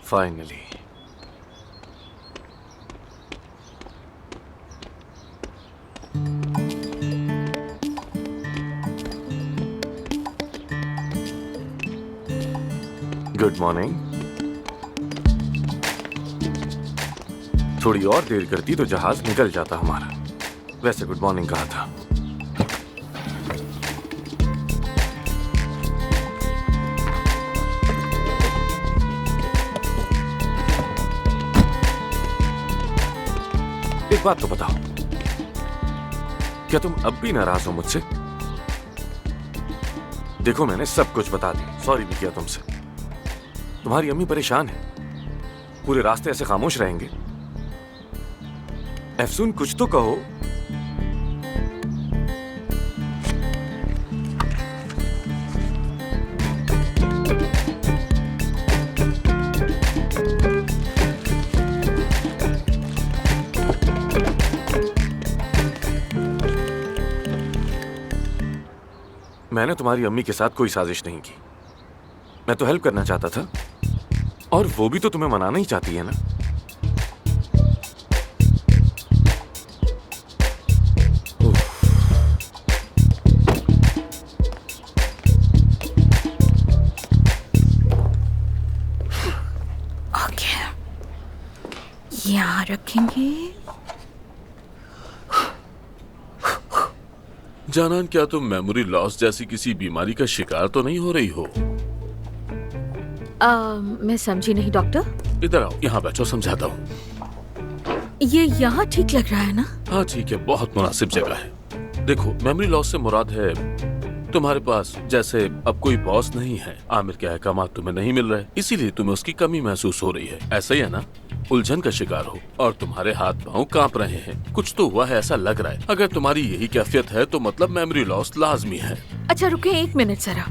Finally. Good morning. थोड़ी और देर करती तो जहाज निकल जाता हमारा। वैसे गुड मॉर्निंग कहा था। एक बात तो बताओ, क्या तुम अब भी नाराज हो मुझसे? देखो मैंने सब कुछ बता दिया, सॉरी भी किया तुमसे। तुम्हारी अम्मी परेशान है, पूरे रास्ते ऐसे खामोश रहेंगे? अफसून कुछ तो कहो। मैंने तुम्हारी अम्मी के साथ कोई साजिश नहीं की। मैं तो हेल्प करना चाहता था, और वो भी तो तुम्हें मनाना ही चाहती है ना। ओके, यहाँ रखेंगे। जानान, क्या तुम मेमोरी लॉस जैसी किसी बीमारी का शिकार तो नहीं हो रही हो? मैं समझी नहीं डॉक्टर। इधर आओ, यहाँ बैठो, समझाता हूँ। ये यहाँ ठीक लग रहा है ना? हाँ ठीक है, बहुत मुनासिब जगह है। देखो, मेमोरी लॉस से मुराद है तुम्हारे पास जैसे अब कोई बॉस नहीं है, आमिर के अहकामात तुम्हें नहीं मिल रहे, इसीलिए तुम्हें उसकी कमी महसूस हो रही है। ऐसा ही है ना? उलझन का शिकार हो और तुम्हारे हाथ पांव कांप रहे हैं, कुछ तो हुआ है ऐसा लग रहा है। अगर तुम्हारी यही कैफियत है तो मतलब मेमोरी लॉस लाजमी है। अच्छा रुके एक मिनट जरा।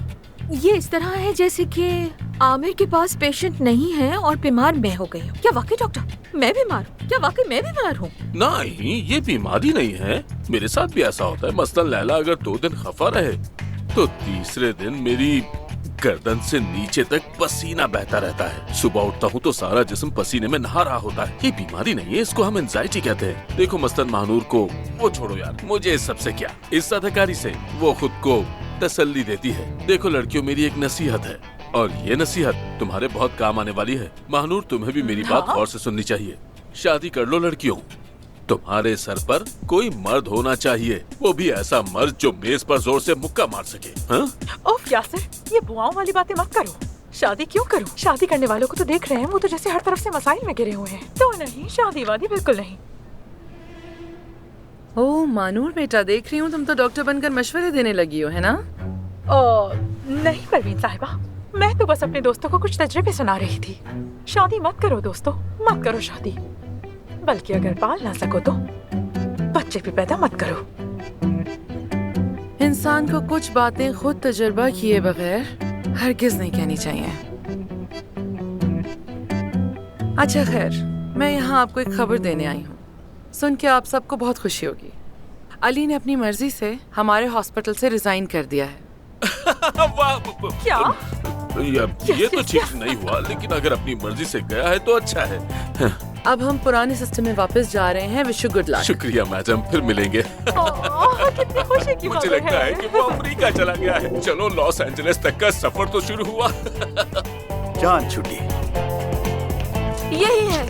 ये इस तरह है जैसे कि आमिर के पास पेशेंट नहीं है और बीमार मैं हो गई हूँ। क्या वाकई डॉक्टर मैं बीमार हूँ? क्या वाकई मैं बीमार हूँ? नहीं, ये बीमारी नहीं है। मेरे साथ भी ऐसा होता है। मसलन लैला अगर 2 दिन खफा रहे तो तीसरे दिन मेरी गर्दन से नीचे तक पसीना बहता रहता है। सुबह उठता हूँ तो सारा जिस्म पसीने में नहा रहा होता है। ये बीमारी नहीं है, इसको हम एंजाइटी कहते हैं। देखो मसलन महानूर को, वो छोड़ो यार, मुझे इस सबसे क्या, इस अदाकारी से वो खुद को तसल्ली देती है। देखो लड़कियों, मेरी एक नसीहत है और ये नसीहत तुम्हारे बहुत काम आने वाली है। महानूर, तुम्हें भी मेरी बात गौर से सुननी चाहिए। शादी कर लो लड़कियों, तुम्हारे सर पर कोई मर्द होना चाहिए, वो भी ऐसा मर्द जो मेज पर जोर से मुक्का मार सके। हाँ? ओफ यासिर, ये बुआओं वाली बातें मत करो। शादी क्यों करूं? शादी करने वालों को तो देख रहे हैं, वो तो जैसे हर तरफ से मसाइल में घिरे हुए हैं। तो नहीं, शादी वादी बिल्कुल नहीं। ओह मानूर बेटा, देख रही हूँ तुम तो डॉक्टर बनकर मशवरे देने लगी हो, है ना? नहीं परवीन साहिबा, मैं तो बस अपने दोस्तों को कुछ तजर्बे सुना रही थी। शादी मत करो दोस्तों, मत करो शादी। बल्कि अगर पाल ना सको तो बच्चे भी पैदा मत करो। इंसान को कुछ बातें खुद तजुर्बा किए बगैर हरगिज नहीं कहनी चाहिए। अच्छा खैर, मैं यहाँ आपको एक खबर देने आई हूँ। सुन के आप सबको बहुत खुशी होगी। अली ने अपनी मर्जी से हमारे हॉस्पिटल से रिजाइन कर दिया है। क्या? ये तो ठीक नहीं हुआ, लेकिन अगर अपनी मर्जी से गया है तो अच्छा है। अब हम पुराने सिस्टम में वापस जा रहे हैं। Wish you good luck. शुक्रिया मैडम, फिर मिलेंगे। कितनी खुशी की मुझे खबर लगता है कि वो अमेरिका चला गया है। चलो, लॉस एंजलिस तक का सफर तो शुरू हुआ। जान छुट्टी। यही है,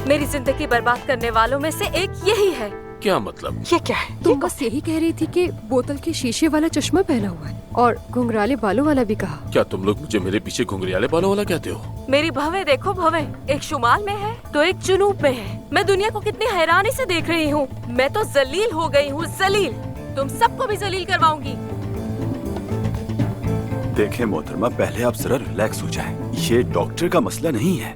मेरी जिंदगी बर्बाद करने वालों में से एक यही है। क्या मतलब? ये क्या है? तुम बस यही कह रही थी कि बोतल के शीशे वाला चश्मा पहना हुआ है और घुंघराले बालों वाला भी कहा। क्या तुम लोग मुझे मेरे पीछे घुंघरियाले बालों वाला कहते हो? मेरी भवें देखो भवें, एक शुमाल में है तो एक जुनूब में है। मैं दुनिया को कितनी हैरानी से देख रही हूँ। मैं तो जलील हो गई हूँ, जलील। तुम सबको भी जलील करवाऊंगी। देखें मोहतरमा, पहले आप जरा रिलैक्स हो जाएं। ये डॉक्टर का मसला नहीं है।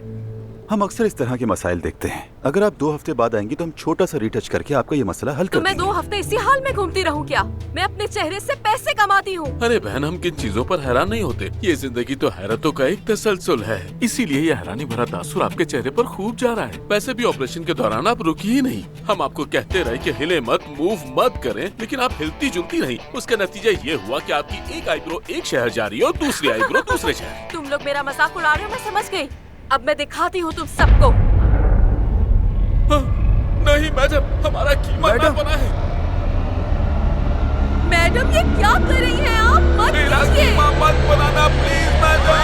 हम अक्सर इस तरह के मसाइल देखते हैं। अगर आप 2 हफ्ते बाद आएंगी तो हम छोटा सा रिटच करके आपका ये मसला हल कर तो मैं देंगे। 2 हफ्ते इसी हाल में घूमती रहूं क्या? मैं अपने चेहरे से पैसे कमाती हूँ। अरे बहन, हम किन चीजों पर हैरान नहीं होते। ये जिंदगी तो हैरतों का एक तसलसल है, इसीलिए ये हैरानी भरा तासुर आपके चेहरे पर खूब जा रहा है। वैसे भी ऑपरेशन के दौरान आप रुकी ही नहीं। हम आपको कहते रहे कि हिले मत, मूव मत करें, लेकिन आप हिलती जुलती नहीं। उसका नतीजा ये हुआ कि आपकी एक आईब्रो एक शहर जा रही है और दूसरी आईब्रो दूसरे शहर। तुम लोग मेरा मजाक उड़ा रहे हो, मैं समझ गई। अब मैं दिखाती हूँ तुम सबको। नहीं मैडम, हमारा कीमा ना बना है। मैडम ये क्या कर रही हैं आप? मत मेरा कीजिए। कीमा मत बनाना प्लीज मैडम।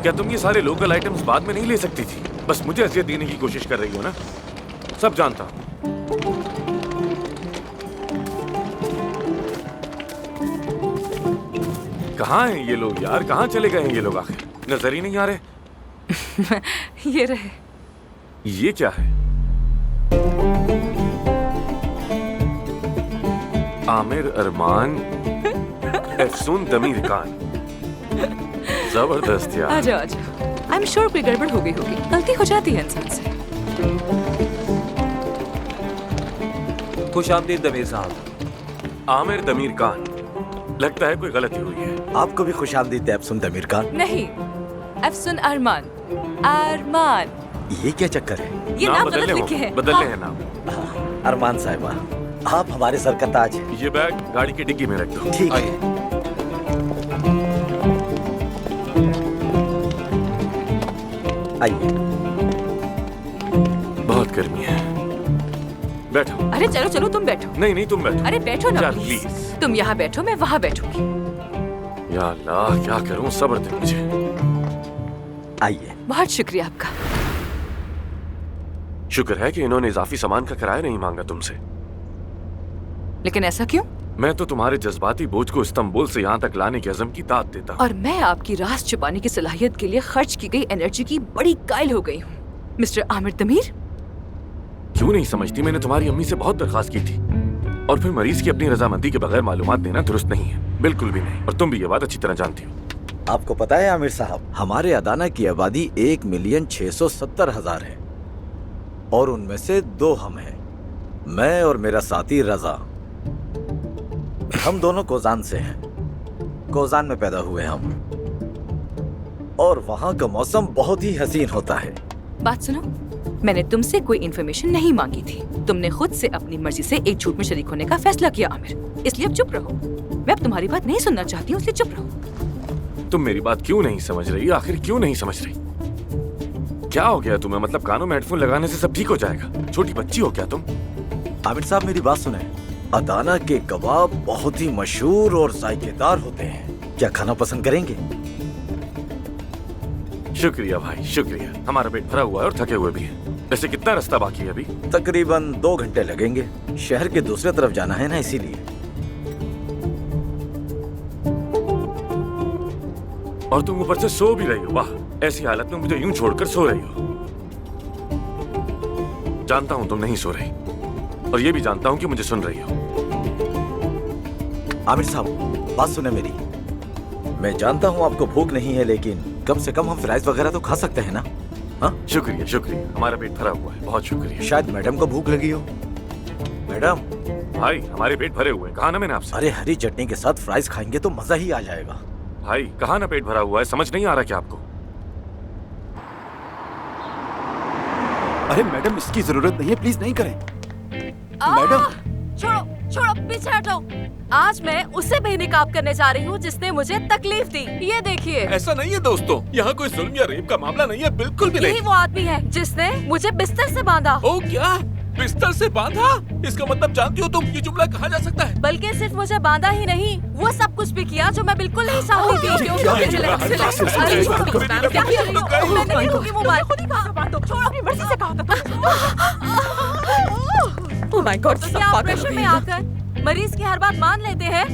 क्या तुम ये सारे लोकल आइटम्स बाद में नहीं ले सकती थी? बस मुझे अजियत देने की कोशिश कर रही हो ना? सब जानता हूं। कहाँ हैं ये लोग यार? कहाँ चले गए हैं ये लोग आखिर? नजर ही नहीं आ रहे। ये रहे। ये क्या है? आमिर अरमान, एफसून दमीर खान। जबरदस्त यार। आ जाओ आ जाओ। आई एम श्योर कोई गड़बड़ हो गई होगी, गलती हो जाती है इंसान से। खुश आमदीद दमीर साहब। आमिर दमीर खान, लगता है कोई गलती हुई है। आपको भी खुश आमदीद एफसून दमीर खान। नहीं, एफसून अरमान। अरमान। ये क्या चक्कर है? ये नाम गलत बदलने लिखे हैं। बदलने हैं नाम। अरमान साहिबा, आप हमारे सर का ताज हैं। ये बैग गाड़ी की डिग्गी में रख दो। ठीक है। आइए। बहुत गर्मी है। बैठो। अरे चलो चलो तुम बैठो। नहीं नहीं तुम बैठो। अरे बैठो ना चल, प्लीज। प्लीज। तुम यहाँ बैठो, मैं वहाँ बैठूंगी। या अल्लाह, क्या करूं? सब्र दे मुझे। आइए। बहुत शुक्रिया आपका। शुक्र है कि इन्होंने इजाफी सामान का किराया नहीं मांगा तुमसे। लेकिन ऐसा क्यों? मैं तो तुम्हारे जज्बाती बोझ को इस्तांबुल से यहाँ तक लाने के अज़म की दाद देता हूँ। और मैं आपकी राज छुपाने की सलाहियत के लिए खर्च की गई एनर्जी की बड़ी कायल हो गई हूँ। Mister Aamir Damir. क्यों नहीं समझती? मैंने तुम्हारी अम्मी से बहुत दरखास्त की थी। और फिर मरीज की अपनी रजामंदी के बगैर मालूमात देना दुरुस्त नहीं है, बिल्कुल भी नहीं। और तुम भी ये बात अच्छी तरह जानती हो। आपको पता है आमिर साहब, हमारे अदाना की आबादी 1,670,000 है और उनमें से 2 हम हैं, मैं और मेरा साथी रजा। हम दोनों कोजान से हैं। कोजान में पैदा हुए हम, और वहाँ का मौसम बहुत ही हसीन होता है। बात सुनो, मैंने तुमसे कोई इन्फॉर्मेशन नहीं मांगी थी। तुमने खुद से अपनी मर्जी से एक झूठ में शरीक होने का फैसला किया आमिर, इसलिए अब चुप रहो। मैं अब तुम्हारी बात नहीं सुनना चाहती हूँ, इसलिए चुप रहो। तुम मेरी बात क्यों नहीं समझ रही? आखिर क्यों नहीं समझ रही? क्या हो गया तुम्हें? मतलब कानों में हेडफोन लगाने से सब ठीक हो जाएगा? छोटी बच्ची हो क्या तुम? आमिर साहब मेरी बात सुने। अदाना के कबाब बहुत ही मशहूर और जायकेदार होते हैं, क्या खाना पसंद करेंगे? शुक्रिया भाई, शुक्रिया। हमारा पेट भरा हुआ है और थके हुए भी हैं। वैसे कितना रास्ता बाकी है अभी? तकरीबन 2 घंटे लगेंगे। शहर के दूसरे तरफ जाना है ना, इसीलिए। और तुम ऊपर से सो भी रही हो। वाह, ऐसी हालत में मुझे यूं छोड़कर सो रही हो। जानता हूं तुम नहीं सो रही, और ये भी जानता हूं कि मुझे सुन रही हो। आमिर साहब बात सुने मेरी। मैं जानता हूँ आपको भूख नहीं है, लेकिन कम से कम हम फ्राइज वगैरह तो खा सकते हैं ना? हाँ, शुक्रिया शुक्रिया, हमारा पेट भरा हुआ है। बहुत शुक्रिया। शायद मैडम को भूख लगी हो। मैडम। भाई हमारे पेट भरे हुए हैं, कहा ना मैंने आपसे। अरे हरी चटनी के साथ फ्राइज खाएंगे तो मजा ही आ जाएगा। भाई कहा ना पेट भरा हुआ है, समझ नहीं आ रहा क्या आपको? अरे मैडम, इसकी जरूरत नहीं है, प्लीज नहीं करें। मैडम। छोड़ो छोड़ो, पीछे हटो। आज मैं उसे बेनकाब करने जा रही हूँ जिसने मुझे तकलीफ दी। ये देखिए। ऐसा नहीं है दोस्तों, यहाँ कोई जुल्म या रेप का मामला नहीं है, बिल्कुल भी यही नहीं। वो आदमी है जिसने मुझे बिस्तर से बांधा। ओ क्या? बिस्तर से बांधा? इसका मतलब जानती हो तुम, ये जुमला कहा जा सकता है? बल्कि सिर्फ मुझे बांधा ही नहीं, वो सब कुछ भी किया जो मैं बिल्कुल नहीं चाहती थी। मैं नहीं लूंगी मोबाइल। खुद ही कहा, छोड़ो, अपनी मर्जी से कहा। ओह माय गॉड, तो क्या आप प्रेशर में आकर मरीज की हर बात मान लेते हैं?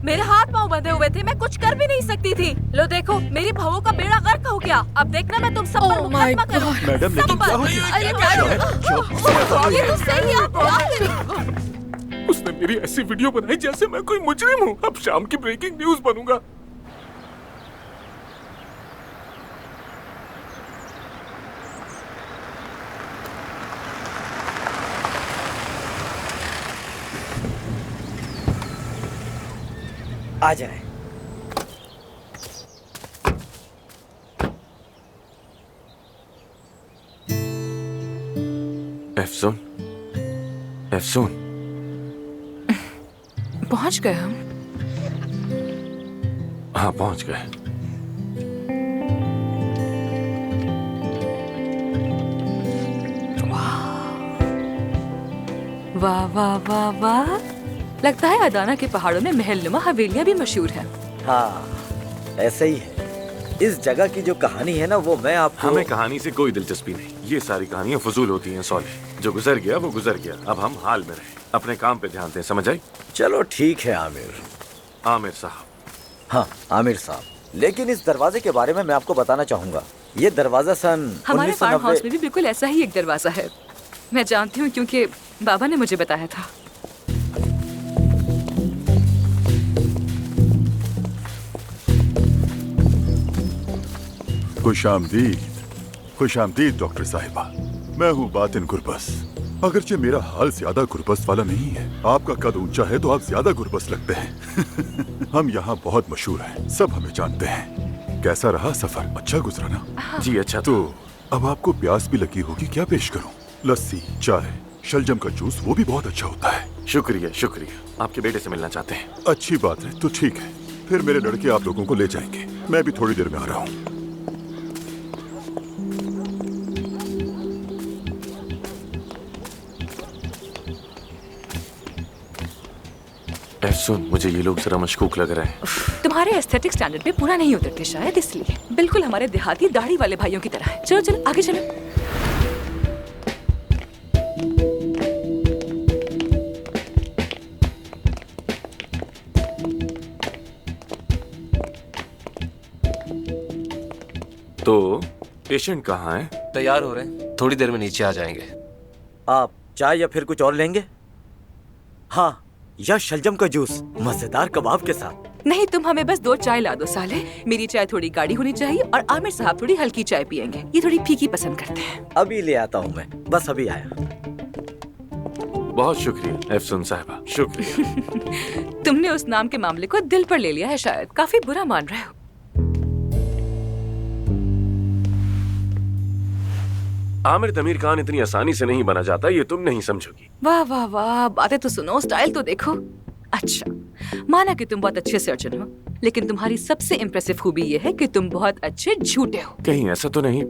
मेरे हाथ पांव बंधे हुए थे, मैं कुछ कर भी नहीं सकती थी। लो देखो, मेरी बहू का बेड़ा गर्क हो गया। अब देखना मैं तुम सब पर मुकदमा करूं। मैडम, लेकिन क्या हो अरे ये तो सही है, आप क्या कर रही हो? उसने मेरी ऐसी वीडियो बनाई जैसे मैं कोई मुजरिम हूँ। अब शाम की ब्रेकिंग न्यूज बनूंगा। आ जाए। एफसून, एफसून, पहुंच गए हम। हाँ पहुंच गए। वाह वाह वाह वाह, लगता है अदाना के पहाड़ों में महलनुमा हवेलियां भी मशहूर हैं। हाँ, ऐसे ही है। इस जगह की जो कहानी है ना, वो मैं आपको। हमें कहानी से कोई दिलचस्पी नहीं। ये सारी कहानियां फजूल होती हैं सॉलिह। जो गुजर गया वो गुजर गया। अब हम हाल में रहे, अपने काम पे ध्यान दें, समझ आई? चलो ठीक है आमिर। आमिर साहब। हाँ आमिर साहब, लेकिन इस दरवाजे के बारे में मैं आपको बताना चाहूंगा। ये दरवाजा सन हमारे फार्म 1990। हाउस में भी बिल्कुल ऐसा ही एक दरवाजा है। मैं जानती हूँ क्योंकि बाबा ने मुझे बताया था। खुश आमदीद डॉक्टर साहिबा। मैं हूँ बातिन गुरबस। अगरचे मेरा हाल ज्यादा गुरबस वाला नहीं है। आपका कद ऊंचा है तो आप ज्यादा गुरबस लगते हैं। हम यहाँ बहुत मशहूर हैं, सब हमें जानते हैं। कैसा रहा सफर? अच्छा गुजरा ना? जी अच्छा। तो अब आपको प्यास भी लगी होगी, क्या पेश करूं? लस्सी, चाय, शलजम का जूस, वो भी बहुत अच्छा होता है। शुक्रिया शुक्रिया। आपके बेटे से मिलना चाहते हैं? अच्छी बात है, तो ठीक है। फिर मेरे लड़के आप लोगों को ले जाएंगे। मैं भी थोड़ी देर में आ रहा हूँ। सुन, मुझे ये लोग जरा मशकूक लग रहे हैं। तुम्हारे एस्थेटिक स्टैंडर्ड पे पूरा नहीं उतरते शायद, इसलिए। बिल्कुल हमारे देहाती दाढ़ी वाले भाइयों की तरह है। चलो चलो आगे चलो। तो पेशेंट कहाँ है? तैयार हो रहे हैं, थोड़ी देर में नीचे आ जाएंगे। आप चाय या फिर कुछ और लेंगे? हाँ, या शलजम का जूस मजेदार कबाब के साथ। नहीं, तुम हमें बस 2 चाय ला दो साले। मेरी चाय थोड़ी गाढ़ी होनी चाहिए और आमिर साहब थोड़ी हल्की चाय पियेंगे। ये थोड़ी फीकी पसंद करते हैं। अभी ले आता हूँ मैं, बस अभी आया। बहुत शुक्रिया एफसुन साहिबा, शुक्रिया। तुमने उस नाम के मामले को दिल पर ले लिया है शायद। काफी बुरा मान रहे हो। आमिर तमीर खान इतनी आसानी से नहीं बना जाता, ये तुम नहीं समझोगी। वाह वाह वाह, बातें तो सुनो, स्टाइल तो देखो। अच्छा, माना कि तुम बहुत अच्छे सर्जन हो, लेकिन तुम्हारी सबसे इम्प्रेसिव खूबी ये है कि तुम बहुत अच्छे झूठे हो। कहीं ऐसा तो नहीं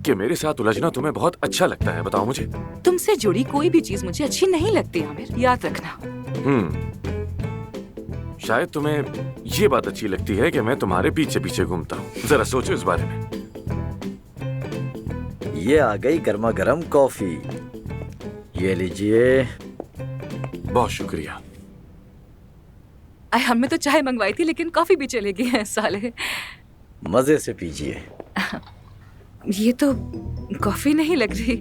कि मेरे साथ उलझना तुम्हें बहुत अच्छा लगता है? बताओ मुझे। तुमसे जुड़ी कोई भी चीज मुझे अच्छी नहीं लगती आमिर, याद रखना। शायद तुम्हें ये बात अच्छी लगती है कि मैं तुम्हारे पीछे पीछे घूमता हूँ। जरा सोचो इस बारे में। ये आ गई गर्मा गर्म कॉफी, ये लीजिए। बहुत शुक्रिया। हमने तो चाय मंगवाई थी, लेकिन कॉफी भी चलेगी है साले। मजे से पीजिए। ये तो कॉफी नहीं लग रही।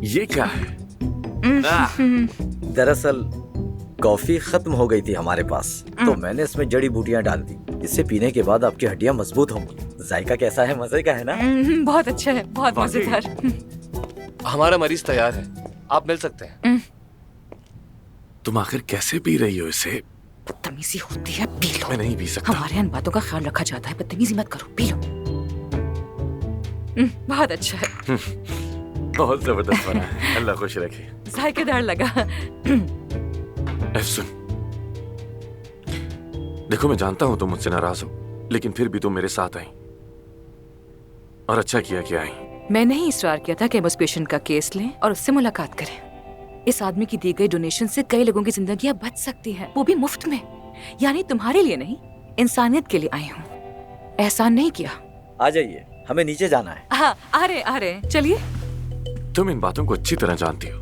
ये क्या है? दरअसल कॉफी खत्म हो गई थी हमारे पास, तो मैंने इसमें जड़ी बूटियां डाल दी। इसे पीने के बाद आपकी हड्डियां मजबूत होंगी। जायका कैसा है? मजे का है ना? बहुत अच्छा है, बहुत मजेदार। हमारा मरीज तैयार है, आप मिल सकते हैं। तुम आखिर कैसे पी रही हो इसे? बदतमीजी होती है, पी लो। मैं नहीं पी सकता। हमारे इन बातों का ख्याल रखा जाता है, बदतमीजी मत करो, पी लो। बहुत अच्छा है। बहुत जबरदस्त बना है, अल्लाह खुश रखे। जायकेदार लगा। सुन, देखो मैं जानता हूं तुम मुझसे नाराज हो, लेकिन फिर भी तुम मेरे साथ आई, और अच्छा किया कि आई। मैंने ही इसरार किया था कि हम उस पेशेंट का केस लें और उससे मुलाकात करें। इस आदमी की दी गई डोनेशन से कई लोगों की जिंदगियां बच सकती हैं, वो भी मुफ्त में। यानी तुम्हारे लिए नहीं, इंसानियत के लिए आई हूँ। एहसान नहीं किया। आ जाइए, हमें नीचे जाना है। हाँ, आ रहे, चलिए। तुम इन बातों को अच्छी तरह जानती हो।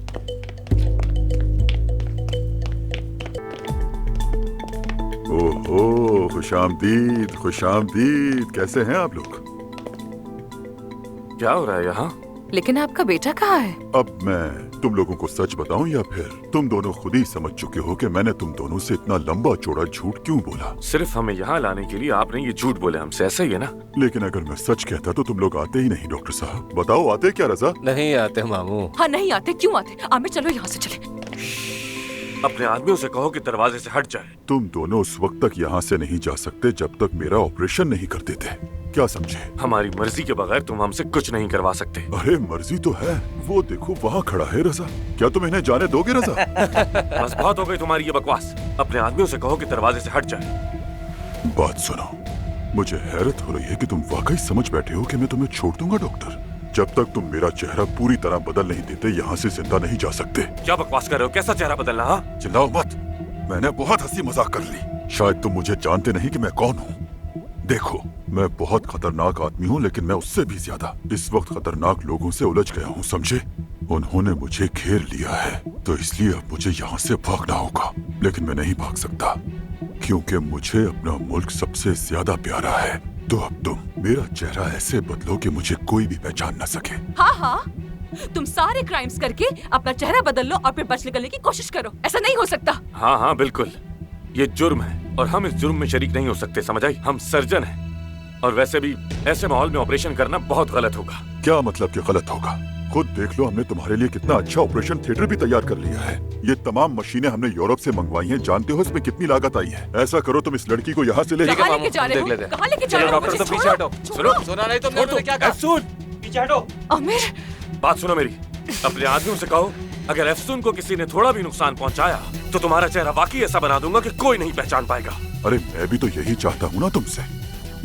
ओहो, खुशामदीद, खुशामदीद। कैसे हैं आप लोग? क्या हो रहा है यहाँ? लेकिन आपका बेटा कहाँ है? अब मैं तुम लोगों को सच बताऊं या फिर तुम दोनों खुद ही समझ चुके हो कि मैंने तुम दोनों से इतना लंबा चौड़ा झूठ क्यों बोला? सिर्फ हमें यहाँ लाने के लिए आपने ये झूठ बोले हमसे, ऐसा ही है ना? लेकिन अगर मैं सच कहता तो तुम लोग आते ही नहीं। डॉक्टर साहब बताओ, आते क्या? रजा नहीं आते मामू। हाँ नहीं आते, क्यों आते? आमिर चलो यहाँ से चले। अपने आदमियों से कहो कि दरवाजे से हट जाए। तुम दोनों उस वक्त तक यहाँ से नहीं जा सकते जब तक मेरा ऑपरेशन नहीं कर देते, क्या समझे? हमारी मर्जी के बगैर तुम हमसे कुछ नहीं करवा सकते। अरे मर्जी तो है, वो देखो वहाँ खड़ा है रजा। क्या तुम इन्हें जाने दोगे रजा? बस बहुत हो गई तुम्हारी ये बकवास। अपने आदमियों से कहो कि दरवाजे से हट जाए। बात सुनो, मुझे हैरत हो रही है कि तुम वाकई समझ बैठे हो कि मैं तुम्हें छोड़ दूंगा डॉक्टर। जब तक तुम मेरा चेहरा पूरी तरह बदल नहीं देते यहाँ से जिंदा नहीं जा सकते। क्या बकवास कर रहे हो? कैसा चेहरा बदलना? हाँ, चिल्लाओ मत, मैंने बहुत हंसी मजाक कर ली। शायद तुम मुझे जानते नहीं कि मैं कौन हूँ। देखो, मैं बहुत खतरनाक आदमी हूँ, लेकिन मैं उससे भी ज्यादा इस वक्त खतरनाक लोगों से उलझ गया हूँ, समझे? उन्होंने मुझे घेर लिया है, तो इसलिए अब मुझे यहाँ से भागना होगा। लेकिन मैं नहीं भाग सकता, क्योंकि मुझे अपना मुल्क सबसे ज्यादा प्यारा है। तो अब तुम मेरा चेहरा ऐसे बदलो कि मुझे कोई भी पहचान न सके। हाँ हाँ, तुम सारे क्राइम्स करके अपना चेहरा बदल लो और फिर बच निकलने की कोशिश करो। ऐसा नहीं हो सकता। हाँ हाँ बिल्कुल, ये जुर्म है और हम इस जुर्म में शरीक नहीं हो सकते, समझ आई? हम सर्जन हैं और वैसे भी ऐसे माहौल में ऑपरेशन करना बहुत गलत होगा। क्या मतलब कि गलत होगा? खुद देख लो, हमने तुम्हारे लिए कितना अच्छा ऑपरेशन थिएटर भी तैयार कर लिया है। ये तमाम मशीनें हमने यूरोप से मंगवाई हैं। जानते हो इसमें कितनी लागत आई है? ऐसा करो, तुम इस लड़की को यहाँ से ले कहाँ लेके जा रहे हो? कहाँ लेके जा रहे हो? डॉक्टर तो पीछे हटो। सुनो, सुना नहीं तुमने क्या कहा? एफसून, पीछे हटो। आमिर, बात सुनो मेरी। अपने आदमियों से कहो, अगर एफसून को किसी ने थोड़ा भी नुकसान पहुंचाया तो तुम्हारा चेहरा वाकई ऐसा बना दूंगा कि कोई नहीं पहचान पाएगा। अरे मैं भी तो यही चाहता हूँ ना तुमसे,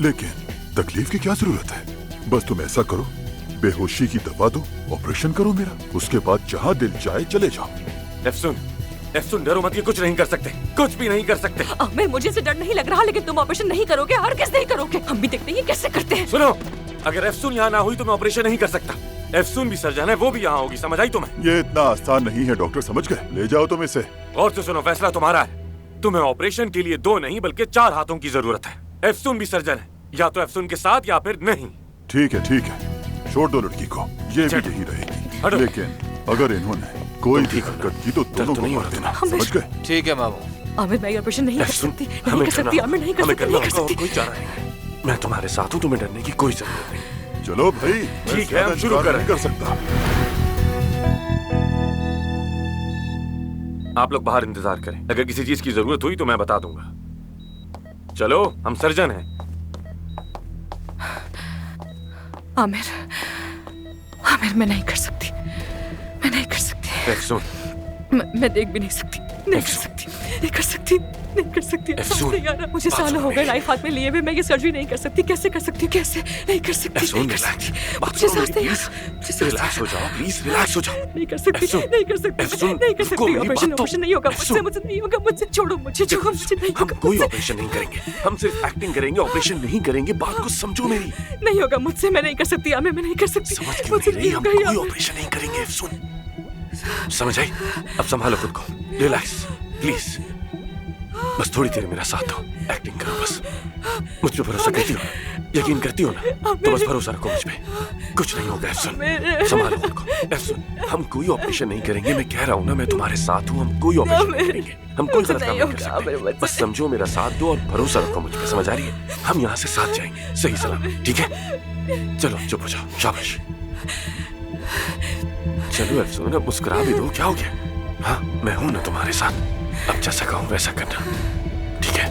लेकिन तकलीफ की क्या जरूरत है? बस तुम ऐसा करो, बेहोशी की दवा दो, ऑपरेशन करो मेरा, उसके बाद जहाँ दिल चाहे चले जाओ। एफसून डरो मत, ये कुछ नहीं कर सकते, कुछ भी नहीं कर सकते। आमिर मुझे से डर नहीं लग रहा, लेकिन तुम ऑपरेशन नहीं करोगे और किस नहीं करोगे? हम भी देखते हैं ये कैसे करते हैं। सुनो, अगर एफसून यहाँ ना हुई तो मैं ऑपरेशन नहीं कर सकता। एफसून भी सर्जन है, वो भी यहाँ होगी, समझ आई तुम्हें? ये इतना आसान नहीं है डॉक्टर, समझ गए? ले जाओ तुम इसे। और तो सुनो, फैसला तुम्हारा है। तुम्हें ऑपरेशन के लिए 2 नहीं बल्कि 4 हाथों की जरूरत है। एफसून भी सर्जन है, या तो एफसून के साथ या फिर नहीं। ठीक है, छोड़ दो लड़की को, ये भी यही रहेगी। लेकिन अगर इन्होंने कोई भी हरकत की तो दोनों को मार देना, समझ गए? ठीक है मामू। आमिर मैं ऑपरेशन नहीं कर सकती, नहीं कर सकती आमिर, नहीं कर सकती, नहीं कर सकती। कोई चारा नहीं, मैं तुम्हारे साथ हूँ, तुम्हें डरने की कोई जरूरत नहीं। चलो भाई, ठीक है, हम शुरू करें। नहीं कर सकता। आप लोग बाहर इंतजार करें, अगर किसी चीज की जरूरत हुई तो मैं बता दूंगा। चलो, हम सर्जन हैं। आमिर, आमिर मैं नहीं कर सकती, मैं नहीं कर सकती। एफसून, मैं देख भी नहीं सकती, नहीं कर सकती, नहीं कर सकती, नहीं कर सकती। एफसून, नहीं आ रहा, मुझे सालों हो गए नाइफ हाथ में लिए हुए, मैं ये सर्जरी नहीं कर सकती। कैसे कर सकती हूँ? कैसे नहीं कर सकती? एफसून, नहीं कर रिलैक्स, सकती। बात मुझे सुनो मेरी, सांस नहीं आ प्लीज। रहा, मुझे सांस नहीं आ रिलैक्स हो जाओ, प्लीज रिलैक्स हो जाओ। नहीं कर सकती, एफसून, नहीं कर सकती, एफसून, नहीं कर रुको, सकती। मेरी ऑपरेशन बात तो- ऑपरेशन नहीं होगा मुझसे, एफसून। मुझसे नहीं होगा मुझसे। छोड़ो मुझे, छोड़ो मुझे, नहीं हम होगा कोई मुझसे। ऑपरेशन नहीं करेंगे, हम सिर्फ एक्टिंग करेंगे, ऑपरेशन नहीं करेंगे। बात को समझो मेरी। नहीं होगा मुझसे, मैं नहीं कर सकती आमिर, मैं नहीं कर सकती। समझ क्यों मुझसे नहीं रही? हम होगा ये कोई आमिर। ऑपरेशन नहीं करेंगे। एफसून, समझ आई? अब संभालो खुद को, रिलैक्स प्लीज। बस थोड़ी देर मेरा साथ दो, एक्टिंग करो बस। मुझ पे भरोसा करती हो, यकीन करती हो ना? तो बस भरोसा रखो मुझ पे, कुछ नहीं होगा। एफसून, संभालो खुद को। एफसून, हम कोई ऑपरेशन नहीं करेंगे, मैं कह रहा हूँ ना, मैं तुम्हारे साथ हूँ। हम कोई ऑपरेशन नहीं करेंगे, हम कोई गलत काम नहीं कर सकते। बस समझो, मेरा साथ दो और भरोसा रखो मुझ पे, समझ आ रही है? हम यहाँ से साथ जाएंगे, सही सलामत, ठीक है? चलो चुप हो जाओ, शाबाश। चलो एफसून, अब मुस्कुरा भी दो, क्या हो गया? हाँ, मैं हूं ना तुम्हारे साथ। अब जैसा कहूं वैसा करना, ठीक है?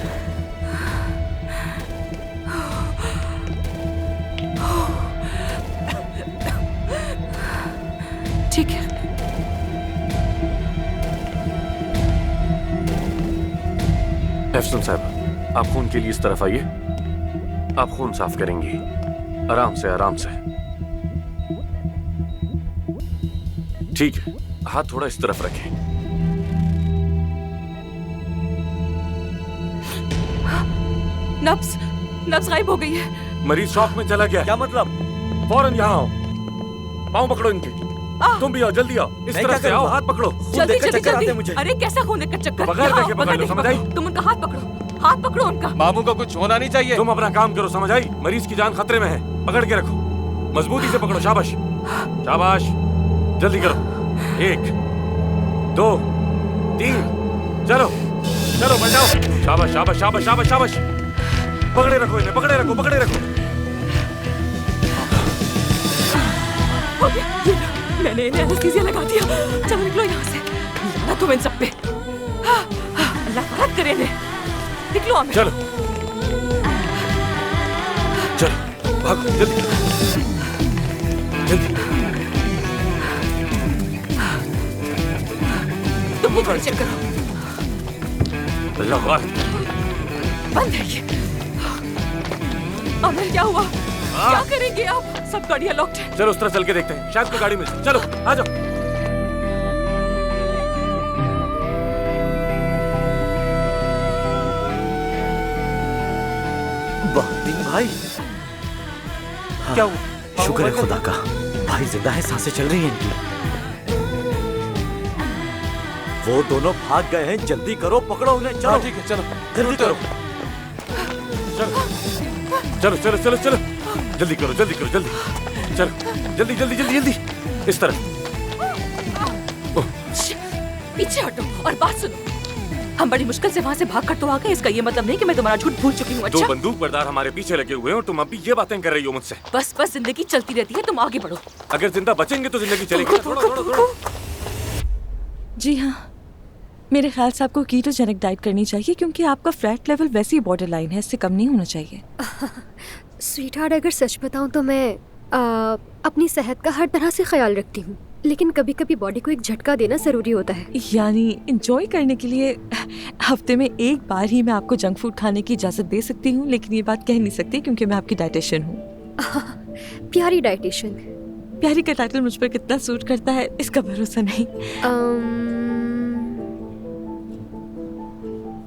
ठीक है। एफसून साहब, आप खून के लिए इस तरफ आइए। आप खून साफ करेंगी, आराम से आराम से। ठीक है, हाथ थोड़ा इस तरफ रखें। नब्ज नब्ज गायब हो गई है। मरीज शॉक में चला गया। क्या मतलब? फौरन यहाँ आओ, पाँव पकड़ो इनके। तुम भी आओ, जल्दी आओ, इस तरफ से आओ, हाथ पकड़ो। जल्दी जल्दी जल्दी। अरे कैसा खून का चक्कर? बगैर यहाँ देखे आओ, पकड़ लो, बगैर समझ देखे आई? तुम उनका हाथ पकड़ो, हाथ पकड़ो उनका। मामू को कुछ होना नहीं चाहिए। तुम अपना काम करो, समझ आई? मरीज की जान खतरे में है, पकड़ के रखो, मजबूती से पकड़ो। शाबाश शाबाश, जल्दी करो। 1 2 3, चलो चलो, बचाओ। शाबाश शाबाश शाबाश शाबाश शाबाश। पकड़े रखो इन्हें, पकड़े रखो, पकड़े रखो। हो गया, ये लो, मैंने इन्हें एनेस्थीसिया लगा दिया। चलो निकलो यहाँ से, लानत हो इन सब पे। मत करें ने। निकलो आमिर। चलो चलो भागो जल्दी जल्दी। तुम भी गाड़ी चेक करो। अल्लाह बंद है ये। आमिर क्या हुआ? क्या करेंगे आप? सब गाड़ियां लॉक्ड है। चलो उस तरह चल के देखते हैं, शायद कोई गाड़ी मिल जाए। चलो आ जाओ। बहादुर भाई, क्या हुआ? शुक्र है खुदा का, भाई जिंदा है, सांसें चल रही हैं इनकी। वो दोनों भाग गए हैं, जल्दी करो, पकड़ो उन्हें। चलो ठीक है, चलो जल्दी करो। चलो चलो चलो चलो जल्दी करो जल्दी करो जल्दी। चलो जल्दी जल्दी जल्दी जल्दी इस तरफ। पीछे हटो और बात सुनो। हम बड़ी मुश्किल से वहाँ से भाग कर तो आ गए, इसका ये मतलब नहीं कि मैं तुम्हारा झूठ भूल चुकी हूँ। अच्छा? दो बंदूक बरदार हमारे पीछे लगे हुए हैं और तुम अब भी ये बातें कर रही हो मुझसे। बस बस जिंदगी चलती रहती है, तुम आगे बढ़ो। अगर जिंदा बचेंगे तो जिंदगी चलेगी। जी हाँ, मेरे ख्याल से आपको कीटोजेनिक डाइट करनी चाहिए क्योंकि आपका फैट लेवल वैसे ही बॉर्डर लाइन है, इससे कम नहीं होना चाहिए। स्वीटहार्ट, अगर सच बताऊं तो मैं अपनी सेहत का हर तरह से ख्याल रखती हूँ, लेकिन कभी कभी बॉडी को एक झटका देना जरूरी होता है। यानी एंजॉय करने के लिए हफ्ते में एक बार ही मैं आपको जंक फूड खाने की इजाजत दे सकती हूँ, लेकिन ये बात कह नहीं सकती क्योंकि मैं आपकी डाइटिशियन हूँ। प्यारी डाइटिशियन। प्यारी का टाइटल मुझ पर कितना सूट करता है इसका भरोसा नहीं।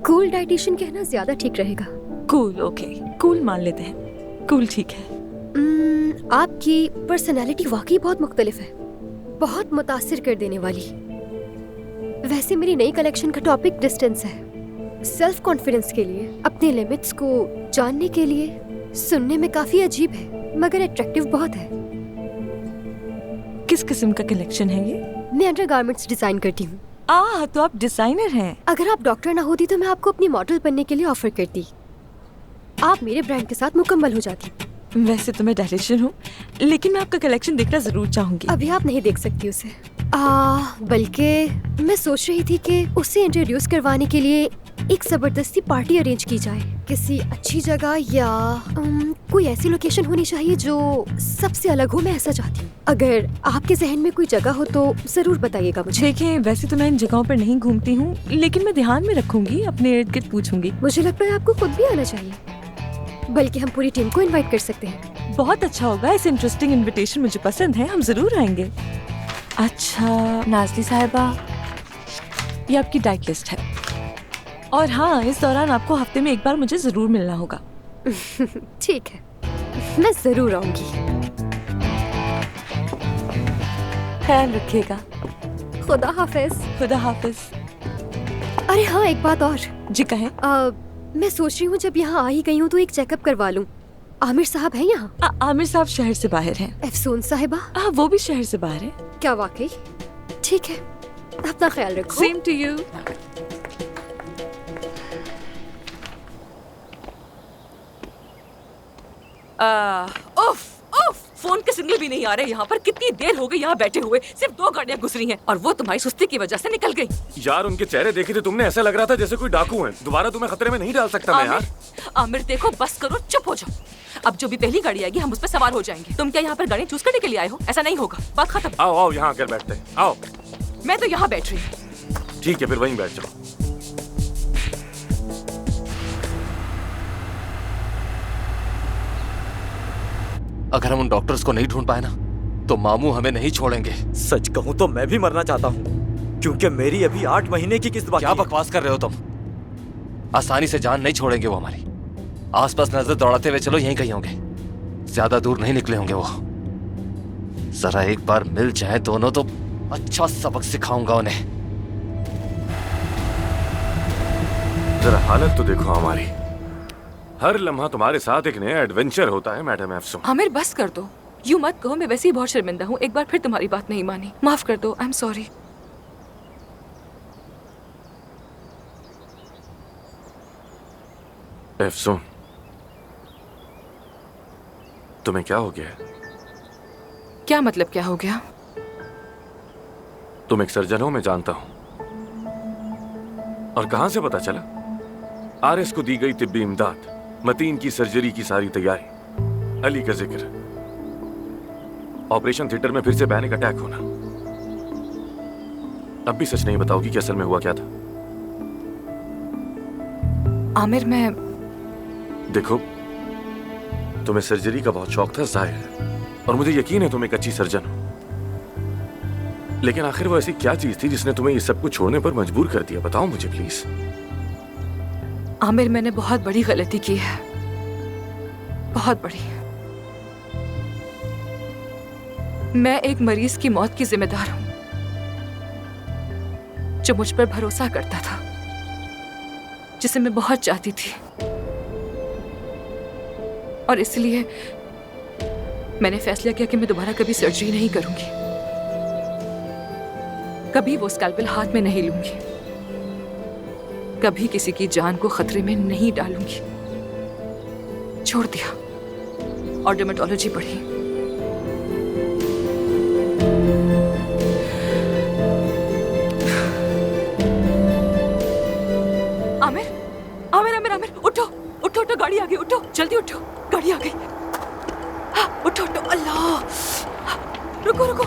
कूल डाइटिशियन कहना ज्यादा ठीक रहेगा। कूल, ओके, कूल मान लेते हैं, कूल ठीक है। आपकी पर्सनालिटी वाकई बहुत मुख्तलिफ है, बहुत मुतासिर कर देने वाली। वैसे मेरी नई कलेक्शन का टॉपिक डिस्टेंस है। सेल्फ कॉन्फिडेंस के लिए, अपने लिमिट्स को जानने के लिए। सुनने में काफी अजीब है मगर अट्रैक्टिव बहुत है। किस किस्म का कलेक्शन है ये? मैं अंडरगारमेंट्स डिजाइन करती हूँ। तो आप डिजाइनर हैं। अगर आप डॉक्टर ना होती तो मैं आपको अपनी मॉडल बनने के लिए ऑफर करती। आप मेरे ब्रांड के साथ मुकम्मल हो जाती। वैसे तो मैं डायरेक्शन हूँ, लेकिन मैं आपका कलेक्शन देखना जरूर चाहूंगी। अभी आप नहीं देख सकती उसे। बल्कि मैं सोच रही थी कि उसे इंट्रोड्यूस करवाने के लिए एक जबरदस्ती पार्टी अरेंज की जाए, किसी अच्छी जगह या कोई ऐसी लोकेशन होनी चाहिए जो सबसे अलग हो। मैं ऐसा चाहती हूँ। अगर आपके जहन में कोई जगह हो तो जरूर बताइएगा मुझे। देखिए, वैसे तो मैं इन जगहों पर नहीं घूमती हूँ, लेकिन मैं ध्यान में रखूंगी, अपने इर्द गिर्द पूछूंगी। मुझे लगता है आपको खुद भी आना चाहिए, बल्कि हम पूरी टीम को इनवाइट कर सकते हैं। बहुत अच्छा होगा, इस इंटरेस्टिंग इनविटेशन मुझे पसंद है, हम जरूर आएंगे। अच्छा नाज़ली साहिबा, ये आपकी डाइट लिस्ट है, और हाँ, इस दौरान आपको हफ्ते में एक बार मुझे जरूर मिलना होगा। ठीक है, मैं जरूर आऊंगी। ख्याल रखिएगा। खुदा हाफिज। खुदा हाफिज। अरे हाँ, एक बात और। जी कहें। मैं सोच रही हूँ जब यहाँ आ ही गई हूँ तो एक चेकअप करवा लूँ। आमिर साहब हैं यहाँ? आमिर साहब शहर से बाहर हैं। अफसून साहिबा? वो भी शहर से बाहर है। क्या वाकई? ठीक है, अपना ख्याल रखो। Same to you. फोन के सिग्नल भी नहीं आ रहे यहाँ पर। कितनी देर हो गई यहाँ बैठे हुए, सिर्फ 2 गाड़ियाँ गुजरी हैं और वो तुम्हारी सुस्ती की वजह से निकल गई। यार उनके चेहरे देखे थे तुमने, ऐसा लग रहा था जैसे कोई डाकू है। दोबारा तुम्हें खतरे में नहीं डाल सकता मैं यार। आमिर देखो, बस करो, चुप हो जाओ। अब जो भी पहली गाड़ी आएगी हम उस पर सवार हो जाएंगे। तुम क्या यहाँ पर गाड़ी चूज करने के लिए आए हो? ऐसा नहीं होगा, बात खत्म। आओ आओ यहाँ आकर बैठते हैं, आओ। मैं तो यहाँ बैठ रही हूँ। ठीक है, फिर वहीं बैठ जाओ। अगर हम उन डॉक्टर्स को नहीं ढूंढ पाए ना तो मामू हमें नहीं छोड़ेंगे। सच कहूं तो मैं भी मरना चाहता हूं, क्योंकि मेरी अभी 8 महीने की किस्त बाकी है। क्या बकवास कर रहे हो तुम? आसानी से जान नहीं छोड़ेंगे वो हमारी। आसपास नजर दौड़ाते हुए चलो, यहीं कहीं होंगे, ज्यादा दूर नहीं निकले होंगे वो। जरा एक बार मिल जाए दोनों तो अच्छा सबक सिखाऊंगा उन्हें। जरा हालत तो देखो हमारी। हर लम्हा तुम्हारे साथ एक नया एडवेंचर होता है मैडम अफसून। आमिर बस कर दो, यूं मत कहो। मैं वैसे ही बहुत शर्मिंदा हूँ, एक बार फिर तुम्हारी बात नहीं मानी, माफ कर दो। I am sorry. अफसून, तुम्हें क्या हो गया? क्या मतलब क्या हो गया? तुम एक सर्जन हो, मैं जानता हूं। और कहां से पता चला? आरएस को दी गई तिब्बी इमदाद, मतीन की सर्जरी की सारी तैयारी, अली का जिक्र, ऑपरेशन थिएटर में फिर से पैनिक अटैक होना। अब भी सच नहीं बताओगी कि असल में हुआ क्या था? आमिर, मैं देखो, तुम्हें सर्जरी का बहुत शौक था जाहिर है, और मुझे यकीन है तुम एक अच्छी सर्जन हो, लेकिन आखिर वो ऐसी क्या चीज थी जिसने तुम्हें ये सब कुछ छोड़ने पर मजबूर कर दिया? बताओ मुझे प्लीज। आमिर, मैंने बहुत बड़ी गलती की है, बहुत बड़ी। मैं एक मरीज की मौत की जिम्मेदार हूं जो मुझ पर भरोसा करता था, जिसे मैं बहुत चाहती थी, और इसलिए मैंने फैसला किया कि मैं दोबारा कभी सर्जरी नहीं करूंगी, कभी वो स्कैल्पेल हाथ में नहीं लूंगी, कभी किसी की जान को खतरे में नहीं डालूंगी। छोड़ दिया और डर्मेटोलॉजी पढ़ी। आमिर, आमिर, आमिर, आमिर, उठो, उठो, उठो, गाड़ी आ गई, उठो, जल्दी उठो, गाड़ी आ गई। हाँ, उठो, उठो, अल्लाह, रुको, रुको,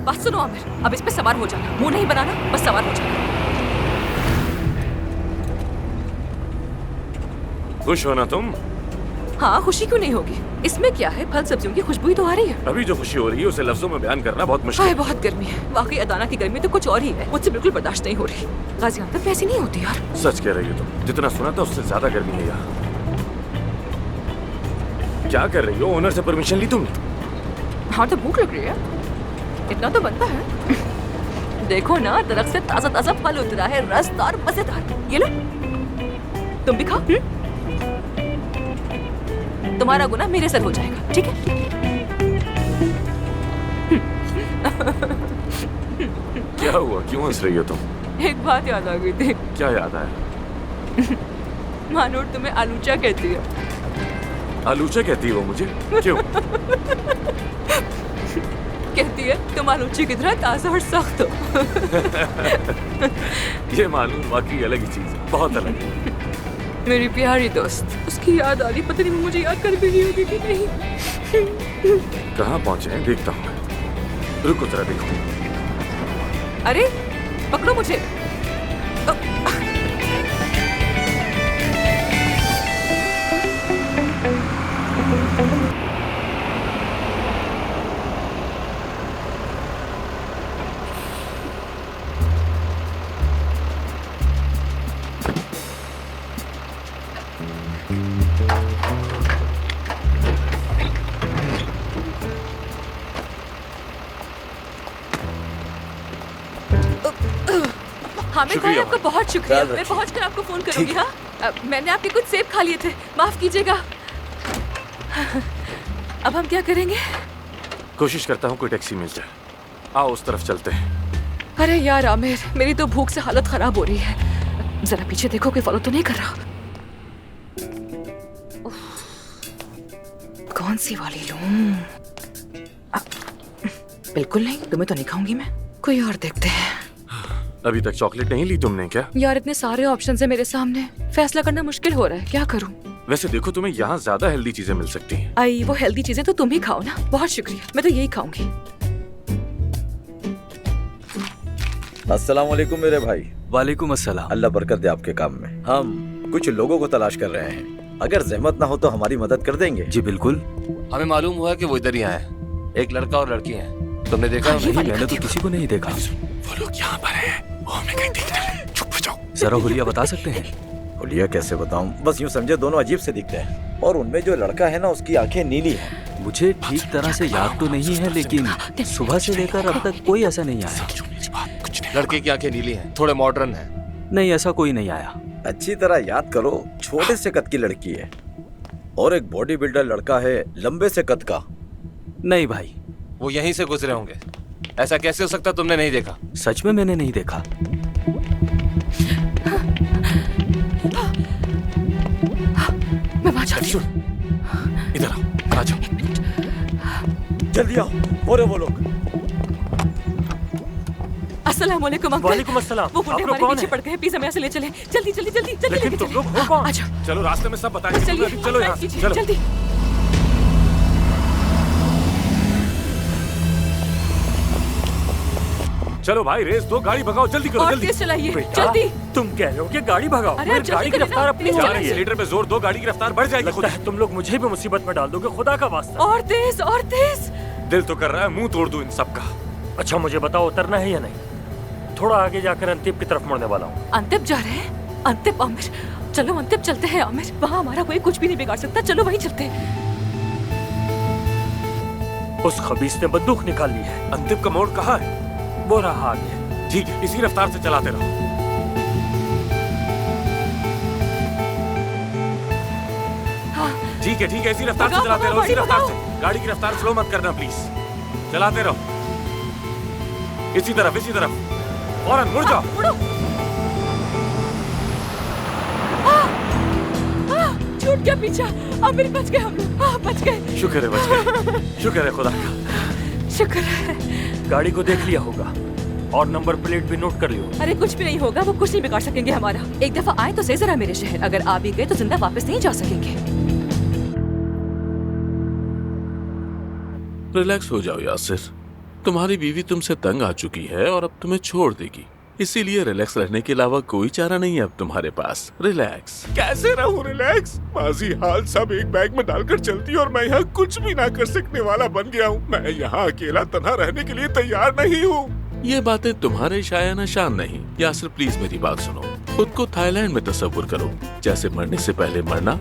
बात सुनो आमिर, अब इस पे सवार हो जाना, मुंह नहीं बनाना, बस सवार हो जाना। खुश हो ना तुम? हाँ, खुशी क्यों नहीं होगी? इसमें क्या है, फल सब्जियों की खुशबू ही तो आ रही है। अभी जो खुशी हो रही है उसे लफ्जों में बयान करना बहुत मुश्किल हाय, है। बहुत गर्मी है, वाकई अदाना की गर्मी तो कुछ और ही है, मुझसे बिल्कुल बर्दाश्त नहीं हो रही। गाजियाबाद में ऐसी नहीं होती यार। सच कह रही हो तुम, जितना सुना था उससे ज्यादा गर्मी है यहाँ। क्या कर रही हो? ओनर से परमिशन ली तुमने? हाँ, तो भूख लग रही है, इतना तो बनता है। देखो ना, दरख्त से ताजा ताजा फल उतरा है, रसदार मजेदार, ये लो, तुम भी खाओ। तुम्हारा गुनाह मेरे सर हो जाएगा, ठीक है? क्या हुआ, क्यों हंस रही हो तुम? एक बात याद आ गई थी। क्या याद आया? मानूर तुम्हें आलूचा कहती है। आलूचा कहती है वो मुझे? क्यों? कहती है तुम आलूची की तरह ताजा और सख्त हो। ये मालूम वाकई अलग ही चीज है, बहुत अलग है। मेरी प्यारी दोस्त, उसकी याद आ रही, पता नहीं वो मुझे याद कर भी रही होगी कि नहीं। कहाँ पहुंचे हैं देखता हूँ। रुको जरा देखो। अरे पकड़ो मुझे। हामिद भाई, आपका बहुत शुक्रिया, मैं पहुंच कर आपको फोन करूंगी। हाँ, मैंने आपके कुछ सेब खा लिए थे, माफ कीजिएगा। अब हम क्या करेंगे? कोशिश करता हूँ कोई टैक्सी मिल जाए। आओ उस तरफ चलते हैं। अरे यार आमिर, मेरी तो भूख से हालत खराब हो रही है, जरा पीछे देखो कोई फॉलो तो नहीं कर रहा। कौन सी वाली लूं? बिल्कुल नहीं, तुम्हें तो नहीं खाऊंगी मैं, कोई और देखते हैं। अभी तक चॉकलेट नहीं ली तुमने क्या? यार इतने सारे ऑप्शन है मेरे सामने, फैसला करना मुश्किल हो रहा है, क्या करूं? वैसे देखो, तुम्हें यहाँ ज्यादा हेल्दी चीजें मिल सकती हैं। आई, वो हेल्दी चीजें तो तुम ही खाओ ना। बहुत शुक्रिया, मैं तो यही खाऊंगी। अस्सलाम वालेकुम मेरे भाई। वालेकुम अस्सलाम। अल्लाह बरकत दे आपके काम में। हम कुछ लोगों को तलाश कर रहे हैं, अगर जहमत ना हो तो हमारी मदद कर देंगे? जी बिल्कुल। हमें मालूम हुआ कि वो इधर ही आए, एक लड़का और लड़की हैं। तुमने देखा? नहीं, मैंने तो किसी को नहीं देखा। वो लोग यहाँ पर हैं, वो हमें कहीं दिख रहे हैं। चुप हो जाओ। जरा हुलिया बता सकते हैं? हुलिया कैसे बताऊं, बस यूं समझे दोनों अजीब से दिखते हैं, और उनमें जो लड़का है ना उसकी आंखें नीली हैं। मुझे ठीक तरह से याद तो नहीं है, लेकिन सुबह से लेकर अब तक कोई ऐसा नहीं आया। लड़के की आंखें नीली हैं, थोड़े मॉडर्न हैं। नहीं, ऐसा कोई नहीं आया। अच्छी तरह याद करो, छोटे से कद की लड़की है और एक बॉडी बिल्डर लड़का है लंबे से कद का। नहीं भाई, वो यहीं से गुजरे होंगे। ऐसा कैसे हो सकता, तुमने नहीं देखा? सच में मैंने नहीं देखा। मैं वहां जाती हूँ। इधर आओ, आ जाओ। जल्दी आओ, और वो लोग। असल अस्सलाम वालेकुम अंकल। वालेकुम अस्सलाम। वो गुंडे आप लोग हमारे कौन पीछे हैं? पड़ गए हैं, प्लीज हमें ऐसे ले चले। जल्दी जल्दी जल्दी जल्दी लेकिन लेके तुम चलें। लोग हो कौन? अच्छा चलो रास्ते में सब बताएंगे। चलिए चलो यहाँ से, चलो। जल्दी। चलो भाई, रेस दो, गाड़ी भगाओ, जल्दी करो, और जल्दी। तेज चलाइए, बेटा, जल्दी। तुम कह रहे हो कि गाड़ी भगाओ? अरे मेरी आप गाड़ी जल्दी की करें ना, रफ्तार अपनी प्लीज हो यार, रही है। एक्सीलेटर पे जोर दो, गाड़ी की रफ्तार बढ़ जाएगी खुद लगता है तुम लोग मुझे भी मुसीबत में डाल दोगे, खुदा का वास्ता। और तेज और तेज। दिल तो कर रहा है मुंह तोड़ दूं इन सब का। अच्छा मुझे बताओ, उतरना है या नहीं? थोड़ा आगे जाकर अंतिम की तरफ मुड़ने वाला हूँ। अंतिम जा रहे हैं? अंतिम आमिर, चलो अंतिम चलते हैं आमिर। वहाँ हमारा कोई कुछ भी नहीं बिगाड़ सकता, चलो वहीं चलते हैं। उस खबीस ने बंदूक निकाल ली है। अंतिम का मोड़ कहाँ है? वो रहा आगे। ठीक है, इसी रफ्तार से चलाते रहो। ठीक है, इसी रफ्तार से चलाते रहो, इसी रफ्तार से। गाड़ी की रफ्तार स्लो मत करना प्लीज, चलाते रहो। इसी तरफ। फौरन मुड़ जाओ। छूट गया पीछा। आमिर बच गए हम लोग, बच गए। शुक्र है बच गए, शुक्र है खुदा का। शुक्र है। गाड़ी को देख लिया होगा और नंबर प्लेट भी नोट कर लियो। अरे कुछ भी नहीं होगा, वो कुछ नहीं बिगाड़ सकेंगे हमारा। एक दफा आए तो सही जरा मेरे शहर, अगर आ भी गए तो जिंदा वापस नहीं जा सकेंगे। रिलैक्स हो जाओ यासिर, तुम्हारी बीवी तुमसे तंग आ चुकी है और अब तुम्हें छोड़ देगी, इसीलिए रिलैक्स रहने के अलावा कोई चारा नहीं है अब तुम्हारे पास। रिलैक्स। कैसे रहूं रिलैक्स? माजी हाल सब एक बैग में डालकर चलती और मैं यहाँ कुछ भी ना कर सकने वाला बन गया हूँ। मैं यहाँ अकेला तन्हा रहने के लिए तैयार नहीं हूँ। ये बातें तुम्हारे शायाना शान नहीं। यासिर प्लीज मेरी बात सुनो, खुद को थाईलैंड में तस्वुर करो, जैसे मरने से पहले मरना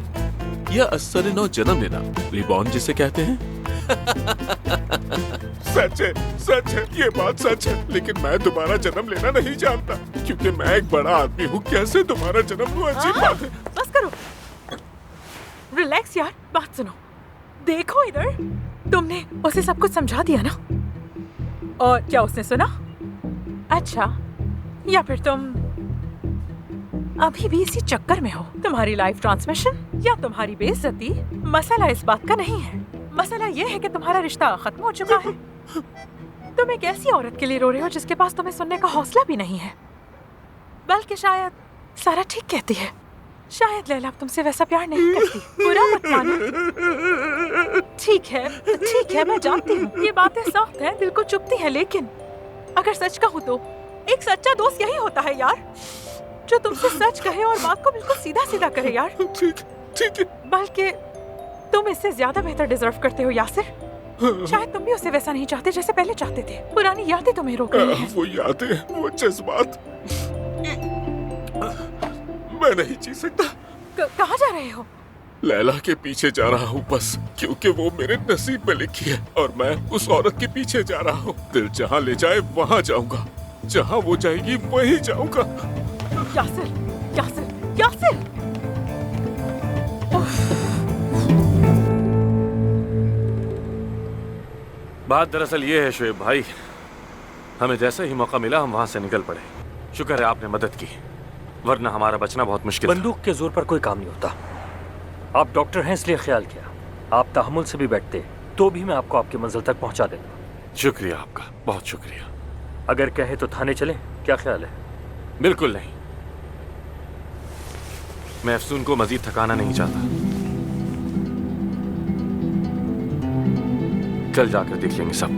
या अस्सर नौ जन्म लेना, रिबॉर्न जिसे कहते हैं। सच है, ये बात सच है, लेकिन मैं दोबारा जन्म लेना नहीं चाहता क्योंकि मैं एक बड़ा आदमी हूँ। कैसे दोबारा जन्म लूं? अजीब बात है। बस करो, रिलैक्स यार। बात सुनो, देखो इधर। तुमने उसे सब कुछ समझा दिया ना? और क्या उसने सुना? अच्छा, या फिर तुम अभी भी इसी चक्कर में हो? तुम्हारी लाइव ट्रांसमिशन या तुम्हारी बेइज्जती? मसला इस बात का नहीं है, मसला ये है कि तुम्हारा रिश्ता खत्म हो चुका है। तुम एक ऐसी औरत के लिए रो रहे हो जिसके पास तुम्हें सुनने का हौसला भी नहीं है। बल्कि शायद सारा ठीक कहती है, शायद लैला अब तुमसे वैसा प्यार नहीं करती। बुरा मत मानो। ठीक है, मैं जानती हूँ ये बातें सख्त हैं, दिल को चुभती हैं, लेकिन अगर सच कहूँ तो एक सच्चा दोस्त यही होता है यार, जो तुमसे सच कहे और बात को बिल्कुल सीधा सीधा करे यार। ठीक है। बल्कि तुम इससे ज्यादा बेहतर डिजर्व करते हो यासिर। शायद तुम भी उसे वैसा नहीं चाहते जैसे पहले चाहते थे। पुरानी यादें तुम्हें रोक रही हैं। वो यादें, वो जज्बात मैं नहीं जी सकता। कहाँ जा रहे हो? लैला के पीछे जा रहा हूँ बस, क्योंकि वो मेरे नसीब में लिखी है और मैं उस औरत के पीछे जा रहा हूँ। दिल जहाँ ले जाए वहाँ जाऊंगा, जहाँ वो जाएगी वहीं जाऊंगा। यासिर, यासिर, यासिर। बात दरअसल ये है शोएब भाई, हमें जैसे ही मौका मिला हम वहाँ से निकल पड़े। शुक्र है आपने मदद की, वरना हमारा बचना बहुत मुश्किल था। बंदूक के जोर पर कोई काम नहीं होता। आप डॉक्टर हैं इसलिए ख्याल किया। आप तहम्मुल से भी बैठते तो भी मैं आपको आपकी मंजिल तक पहुंचा देता। शुक्रिया आपका, बहुत शुक्रिया। अगर कहे तो थाने चलें, क्या ख्याल है? बिल्कुल नहीं, मैं अफसून को मजीद थकाना नहीं चाहता। कल जाकर देख लेंगे सब।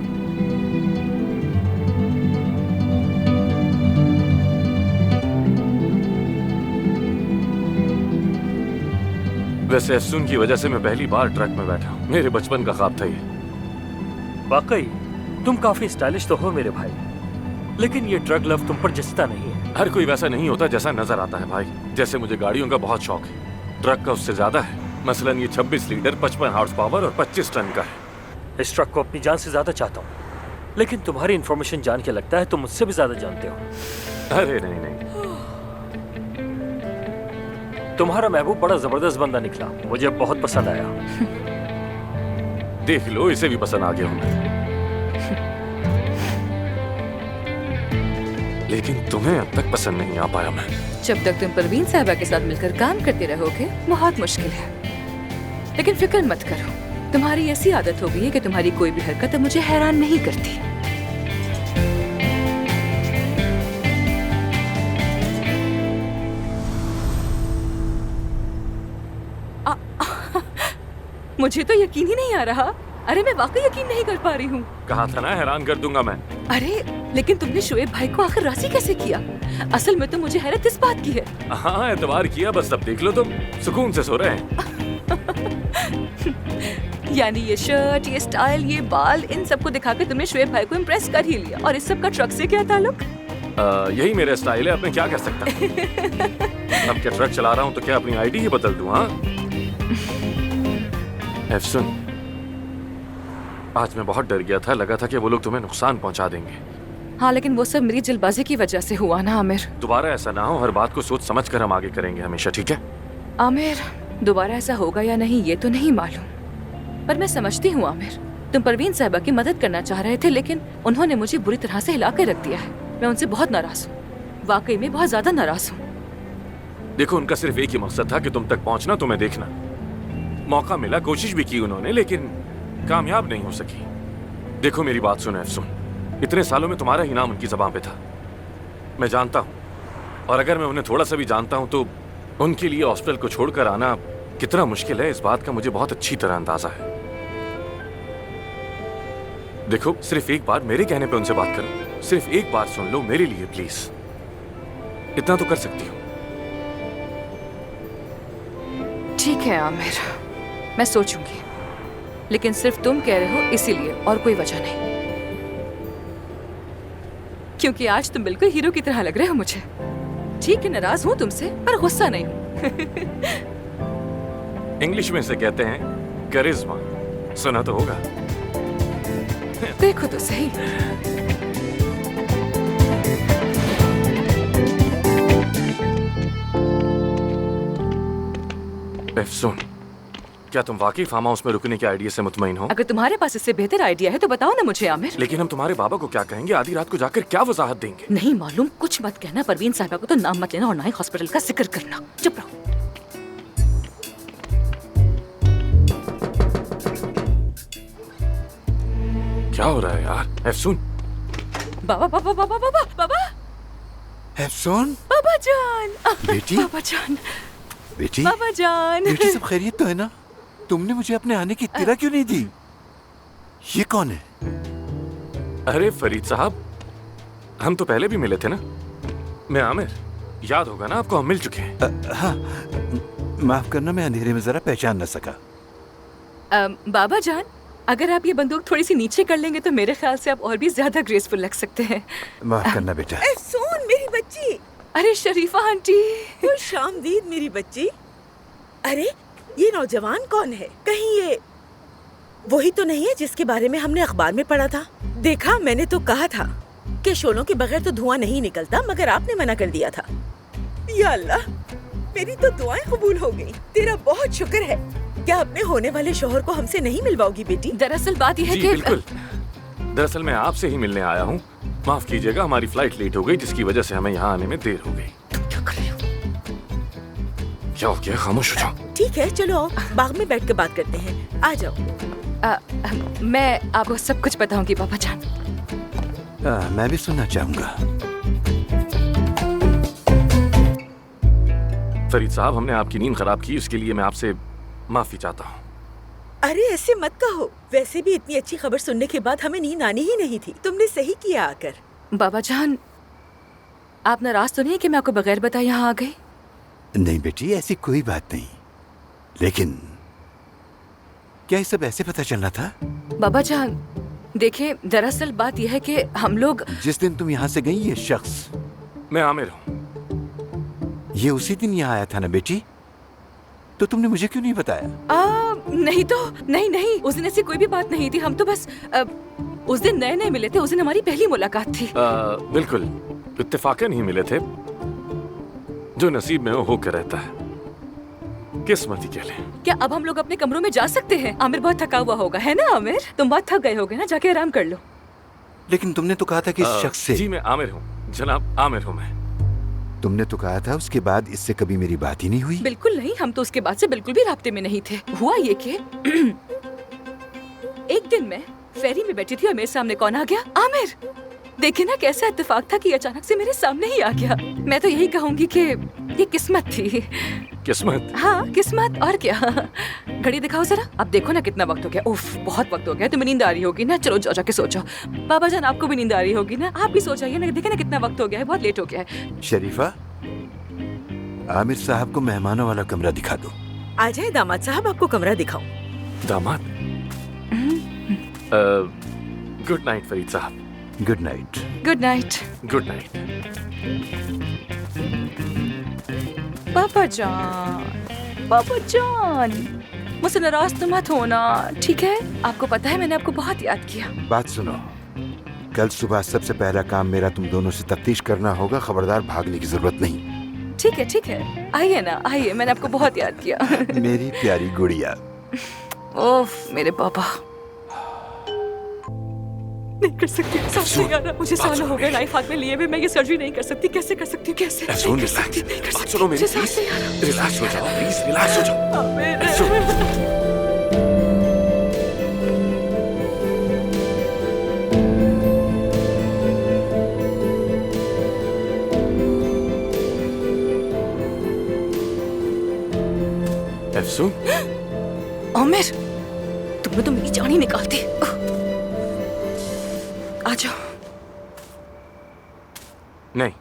वैसे अफसून की वजह से मैं पहली बार ट्रक में बैठा हूँ। मेरे बचपन का ख्वाब था ये। वाकई तुम काफी स्टाइलिश तो हो मेरे भाई, लेकिन ये ड्रग लव तुम पर जचता नहीं है। हर कोई वैसा नहीं होता जैसा नजर आता है भाई। जैसे मुझे गाड़ियों का बहुत शौक है, ट्रक का उससे ज्यादा है। मसलन ये 26 लीटर 55 हॉर्स पावर और 25 टन का है। इस ट्रक को अपनी जान से ज्यादा चाहता हूँ, लेकिन तुम्हारी इन्फॉर्मेशन जान के लगता है तुम मुझसे भी ज्यादा जानते हो। अरे नहीं नहीं, तुम्हारा महबूब बड़ा जबरदस्त बंदा निकला, मुझे बहुत पसंद आया। देख लो, इसे भी पसंद आ गया हूँ। लेकिन तुम्हें अब तक पसंद नहीं आ पाया मैं। जब तक तुम परवीन साहिबा के साथ मिलकर काम करते रहोगे बहुत मुश्किल है। लेकिन फिक्र मत करो, तुम्हारी ऐसी आदत हो गई है कि तुम्हारी कोई भी हरकत अब मुझे हैरान नहीं करती। मुझे तो यकीन ही नहीं आ रहा। अरे मैं वाकई यकीन नहीं कर पा रही हूँ। कहा था ना हैरान कर दूंगा मैं। अरे लेकिन तुमने शोएब भाई को आखिर राजी कैसे किया? असल में तो मुझे हैरत इस बात की है। हाँ एतबार किया, बस अब देख लो तुम सुकून से सो रहे हैं। यानी ये शर्ट, ये स्टाइल, ये बाल, इन सबको दिखाकर तुमने शोएब भाई को इम्प्रेस कर ही लिया। और इस सब का ट्रक से क्या ताल्लुक? यही मेरा स्टाइल है, अब मैं क्या कर सकता हूँ। अब क्या ट्रक चला रहा हूँ तो क्या अपनी आईडी ही बदल दूँ? हाँ एफसुन, आज मैं बहुत डर गया था, लगा था कि वो लोग तुम्हें नुकसान पहुंचा देंगे। हाँ लेकिन वो सब मेरी जल्दबाजी की वजह से हुआ ना आमिर। दोबारा ऐसा ना हो, हर बात को सोच समझ कर हम आगे करेंगे हमेशा, ठीक है? आमिर दोबारा ऐसा होगा या नहीं ये तो नहीं मालूम, पर मैं समझती हूँ आमिर, तुम परवीन साहिबा की मदद करना चाह रहे थे, लेकिन उन्होंने मुझे बुरी तरह से हिला कर रख दिया है। मैं उनसे बहुत नाराज हूँ, वाकई में बहुत ज्यादा नाराज हूँ। देखो उनका सिर्फ एक ही मकसद था कि तुम तक पहुंचना, तुम्हें देखना। मौका मिला, कोशिश भी की उन्होंने, लेकिन कामयाब नहीं हो सकी। देखो मेरी बात सुनो अफसुन, इतने सालों में तुम्हारा ही नाम उनकी ज़बान पे था, मैं जानता हूँ। और अगर मैं उन्हें थोड़ा सा भी जानता हूँ तो उनके लिए हॉस्पिटल को छोड़कर आना कितना मुश्किल है, इस बात का मुझे बहुत अच्छी तरह अंदाजा है। देखो सिर्फ एक बार मेरे कहने पे उनसे बात करो, सिर्फ एक बार सुन लो मेरे लिए प्लीज, इतना तो कर सकती हो। ठीक है आमिर, मैं सोचूंगी, लेकिन सिर्फ तुम कह रहे हो इसीलिए और कोई वजह नहीं, क्योंकि आज तुम बिल्कुल हीरो की तरह लग रहे हो मुझे। ठीक है नाराज हूँ तुमसे, पर गुस्सा नहीं हूँ। इंग्लिश में इसे कहते हैं करिश्मा, सुना तो होगा। देखो तो सही। अफसुन, क्या तुम वाकई फार्म हाउस में रुकने के आइडिया से मुतमईन हो? अगर तुम्हारे पास इससे बेहतर आइडिया है तो बताओ ना मुझे आमिर। लेकिन हम तुम्हारे बाबा को क्या कहेंगे? आधी रात को जाकर क्या वजाहत देंगे? नहीं मालूम, कुछ मत कहना। परवीन साहिबा को तो नाम मत लेना और ना ही हॉस्पिटल का जिक्र करना। चुप रहो। क्या हो रहा है यार? अफसुन, बाबा बाबा बाबा बाबा बाबा अफसुन, बाबा जान, बेटी, बाबा जान, बेटी, बाबा जान, बेटी सब खैरियत तो है ना? तुमने मुझे अपने आने की इत्तला क्यों नहीं दी? ये कौन है? अरे फरीद साहब, हम तो पहले भी मिले थे ना। मैं आमिर, याद होगा ना आपको, हम मिल चुके हैं। हाँ, माफ करना, मैं अंधेरे में जरा पहचान न सका। बाबा जान, अगर आप ये बंदूक थोड़ी सी नीचे कर लेंगे तो मेरे ख्याल से आप और भी ज्यादा ग्रेसफुल लग सकते हैं। माफ करना बेटा। सुन मेरी बच्ची। अरे शरीफा आंटी। खुश आमदीद मेरी बच्ची। अरे ये नौजवान कौन है? कहीं ये वही तो नहीं है जिसके बारे में हमने अखबार में पढ़ा था? देखा, मैंने तो कहा था कि शोलों के बगैर तो धुआं नहीं निकलता, मगर आपने मना कर दिया था। या अल्लाह, मेरी तो दुआएं कबूल हो गई। तेरा बहुत शुक्र है। क्या अपने होने वाले शोहर को हमसे नहीं मिलवाओगी बेटी? दरअसल बात यह है कि बिल्कुल, दरअसल मैं आपसे ही मिलने आया हूँ। माफ कीजिएगा, हमारी फ्लाइट लेट हो गई, जिसकी वजह से हमें यहाँ आने में देर हो गई। तुम क्या कर रहे हो? क्या हो गया? खामोश हो जाओ। ठीक है, चलो आओ, बाग में बैठ कर बात करते हैं। आ जाओ। मैं आपको सब कुछ बताऊंगी पापा जान। मैं भी सुनना चाहूंगा। फरीद साहब, हमने आपकी नींद खराब की, उसके लिए मैं आपसे माफी चाहता हूँ। अरे ऐसे मत कहो, वैसे भी इतनी अच्छी खबर सुनने के बाद हमें नींद आनी ही नहीं थी। तुमने सही किया आकर। बाबा जान, आप नाराज तो नहीं है कि मैं आपको बगैर बताए यहाँ आ गई? नहीं बेटी, ऐसी कोई बात नहीं, लेकिन क्या ये सब ऐसे पता चलना था? बाबा जान देखिए, दरअसल बात यह है कि हम लोग जिस दिन तुम यहाँ से गई, ये शख्स, मैं आमिर हूँ, ये उसी दिन यहाँ आया था ना बेटी? तो तुमने मुझे क्यों नहीं बताया? नहीं तो नहीं, उस दिन ऐसी कोई भी बात नहीं थी। हम तो बस उस दिन नए नए मिले थे, उस दिन हमारी पहली मुलाकात थी। बिल्कुल, इत्तेफाकन ही मिले थे। जो नसीब में हो कर रहता है, किस्मत ही कह लें। क्या अब हम लोग अपने कमरों में जा सकते हैं? आमिर बहुत थका हुआ होगा, है ना आमिर? तुम बहुत थक गए होगे ना, जाके आराम कर लो। लेकिन तुमने तो कहा था कि इस शख्स से। जी मैं आमिर हूँ जनाब, आमिर हूँ मैं। तुमने तो कहा था उसके बाद इससे कभी मेरी बात ही नहीं हुई। बिल्कुल नहीं, हम तो उसके बाद से बिल्कुल भी राब्ते में नहीं थे। हुआ ये कि एक दिन मैं फेरी में बैठी थी और मेरे सामने कौन आ गया? आमिर। देखिए ना कैसा इत्तेफाक था कि अचानक से मेरे सामने ही आ गया। मैं तो यही कहूंगी कि ये किस्मत थी। किस्मत? हाँ किस्मत, और क्या। घड़ी दिखाओ जरा, अब देखो ना कितना वक्त हो गया। उफ, बहुत वक्त हो गया। तुम्हें नींद आ रही होगी ना, चलो जाओ जाके सो जाओ। बाबा जान आपको भी नींद आ रही होगी ना, आप भी सो जाइए ना। देखे ना कितना वक्त हो गया है, बहुत लेट हो गया है। शरीफा, आमिर साहब को मेहमानों वाला कमरा दिखा दो। आ जाए दामाद साहब, आपको कमरा दिखाऊं। दामाद? गुड नाइट फरीद साहब। Good night. Good night. Good night. पापा जान, पापा जान, मुझसे नाराज तो मत होना, ठीक है? आपको पता है मैंने आपको बहुत याद किया। बात सुनो, कल सुबह सबसे पहला काम मेरा तुम दोनों से तफ्तीश करना होगा। खबरदार भागने की जरूरत नहीं। ठीक है ठीक है, आइए ना आइए, मैंने आपको बहुत याद किया। मेरी प्यारी गुड़िया। ओफ मेरे पापा, नहीं कर सकती, सांस नहीं आ रहा मुझे। सालों हो गए लाइफ हाथ में लिए हुए, मैं ये सर्जरी नहीं कर सकती। कैसे कर सकती हूँ, कैसे? सुन, रिलैक्स। सुनो मेरी, प्लीज रिलैक्स हो जाओ, प्लीज रिलैक्स हो जाओ। अफसून, आमिर, तुमने तो मेरी जान ही निकाल दी। आ जाओ। नहीं,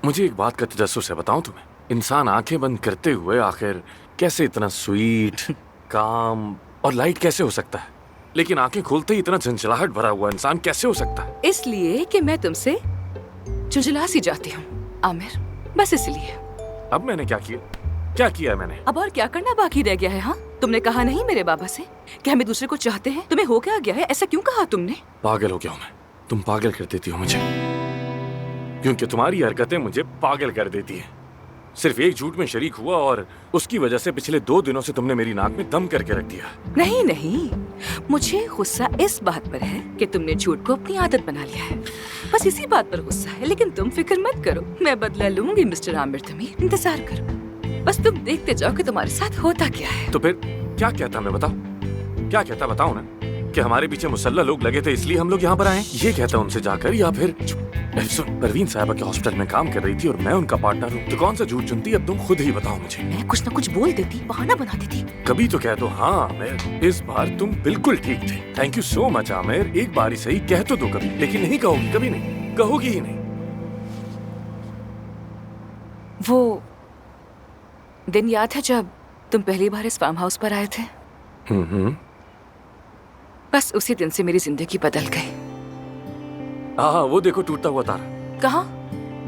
मुझे एक बात का तजस्सुस है, बताऊं तुम्हें? इंसान आंखें बंद करते हुए आखिर कैसे इतना स्वीट, काम और लाइट कैसे हो सकता है, लेकिन आंखें खोलते ही इतना झंझलाहट भरा हुआ इंसान कैसे हो सकता है? इसलिए कि मैं तुमसे झुंझला सी जाती हूँ आमिर, बस इसलिए। अब मैंने क्या किया? क्या किया है मैंने? अब और क्या करना बाकी रह गया है? हाँ, तुमने कहा नहीं मेरे बाबा से कि हम एक दूसरे को चाहते हैं? तुम्हें हो क्या गया है? ऐसा क्यों कहा तुमने? पागल हो गया हूँ मैं। तुम पागल कर देती हो मुझे, क्योंकि तुम्हारी हरकतें मुझे पागल कर देती हैं। सिर्फ एक झूठ में शरीक हुआ और उसकी वजह से पिछले 2 दिनों से तुमने मेरी नाक में दम करके रख दिया। नहीं नहीं, मुझे गुस्सा इस बात पर है कि तुमने झूठ को अपनी आदत बना लिया है, बस इसी बात पर गुस्सा है। लेकिन तुम फिक्र मत करो, मैं बदला लूंगी मिस्टर आमिर तमीर, इंतजार करो। बस तुम देखते जाओ कि तुम्हारे साथ होता क्या है। तो फिर क्या कहता मैं, बताओ क्या कहता? बताओ ना, कि हमारे पीछे मुसल्ला लोग लगे थे इसलिए हम लोग यहाँ पर आए, ये कहता उनसे जाकर? या फिर सुन, परवीन साहिबा के हॉस्पिटल में काम कर रही थी और मैं उनका पार्टनर हूँ, तो कौन सा झूठ चुनती? अब तुम खुद ही बताओ मुझे। मैं कुछ ना कुछ बोल देती, बहाना बना देती। कभी तो कह दो हाँ आमिर, इस बार तुम बिल्कुल ठीक थे, thank you so much Aamir. एक बार ही सही कह तो दो कभी, लेकिन नहीं कहोगी, कभी नहीं कहोगी ही नहीं। वो दिन याद है जब तुम पहली बार इस फार्म हाउस पर आए थे? बस उसी दिन से मेरी जिंदगी बदल गई। हाँ, वो देखो टूटता हुआ तारा। कहाँ?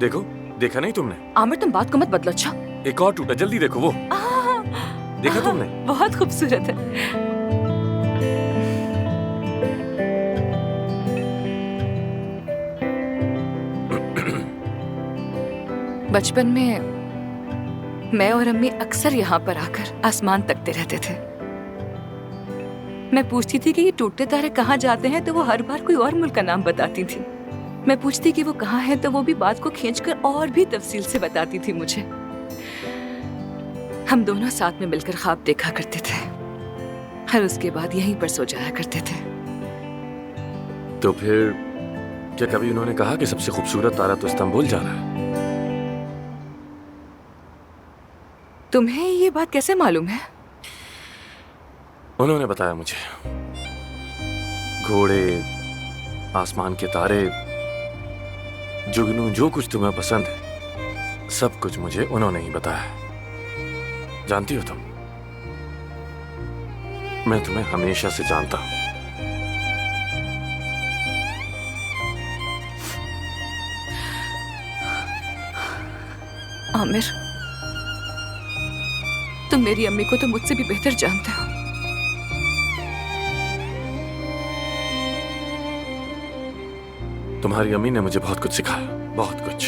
देखो, देखा नहीं तुमने? आमिर तुम बात को मत बदलो। अच्छा, एक और टूटा, जल्दी देखो वो। देखा तुमने? बहुत खूबसूरत है। बचपन में मैं और अम्मी अक्सर यहाँ पर आकर आसमान तकते रहते थे। मैं पूछती थी कि ये टूटते तारे कहाँ जाते हैं, तो वो हर बार कोई और मुल्क का नाम बताती थी। मैं पूछती कि वो कहाँ है, तो वो भी बात को खींचकर और भी तफसील से बताती थी मुझे। हम दोनों साथ में मिलकर ख्वाब देखा करते थे और उसके बाद यहीं पर सो जाया करते थे। तो फिर क्या कभी उन्होंने कहा कि सबसे खूबसूरत तारा तो इस्तांबुल जा रहा है? तुम्हें ये बात कैसे मालूम है? उन्होंने बताया मुझे। घोड़े, आसमान के तारे, जुगनू, जो कुछ तुम्हें पसंद है, सब कुछ मुझे उन्होंने ही बताया। जानती हो तुम, मैं तुम्हें हमेशा से जानता हूं। आमिर, तुम मेरी अम्मी को तो मुझसे भी बेहतर जानते हो। तुम्हारी अम्मी ने मुझे बहुत कुछ सिखाया, बहुत कुछ।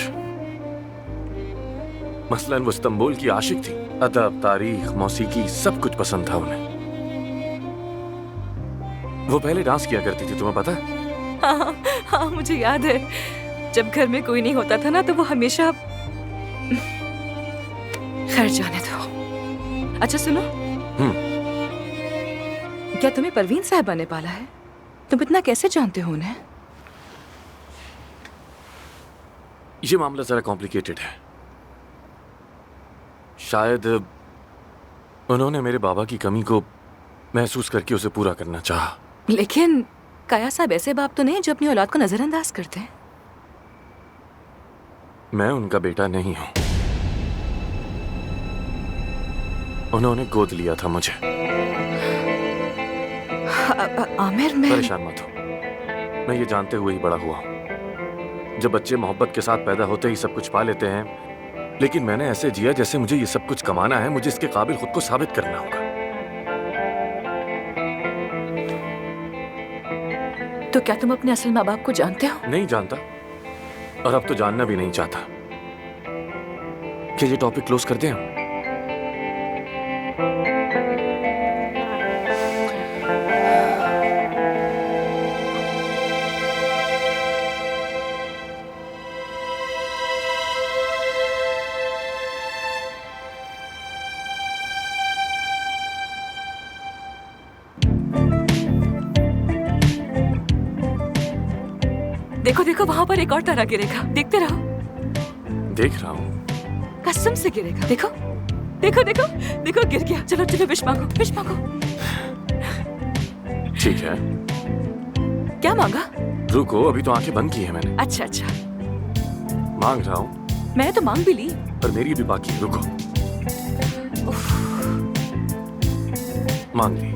मसलन वो इस्तांबुल की आशिक थी। अदब, तारीख, मौसीकी सब कुछ पसंद था उन्हें। वो पहले डांस किया करती थी, तुम्हें पता है? हाँ, हाँ मुझे याद है। जब घर में कोई नहीं होता था ना, तो वो हमेशा। खैर जाने दो। अच्छा सुनो, क्या तुम्हें परवीन साहिबा ने पाला है? तुम इतना कैसे जानते हो उन्हें? ये मामला जरा कॉम्प्लिकेटेड है। शायद उन्होंने मेरे बाबा की कमी को महसूस करके उसे पूरा करना चाहा। लेकिन काया साहब ऐसे बाप तो नहीं जो अपनी औलाद को नजरअंदाज करते हैं। मैं उनका बेटा नहीं हूं। उन्होंने गोद लिया था मुझे। आमिर, मैं परेशान मत हो, मैं ये जानते हुए ही बड़ा हुआ हूं। जब बच्चे मोहब्बत के साथ पैदा होते ही सब कुछ पा लेते हैं, लेकिन मैंने ऐसे जिया जैसे मुझे ये सब कुछ कमाना है, मुझे इसके काबिल खुद को साबित करना होगा। तो क्या तुम अपने असल माँ बाप को जानते हो? नहीं जानता, और अब तो जानना भी नहीं चाहता। क्या ये टॉपिक क्लोज करते हैं हम? देखो देखो, वहाँ पर एक और तारा गिरेगा, देखते रहो। देख रहा हूँ। कसम से गिरेगा, देखो देखो देखो देखो, गिर गया। चलो चलो, विश मांगो, विश मांगो। ठीक है। क्या मांगा? रुको, अभी तो आंखें बंद की है मैंने। अच्छा अच्छा, मांग रहा हूँ। मैंने तो मांग भी ली, पर मेरी भी बाकी है, रुको। मांग ली।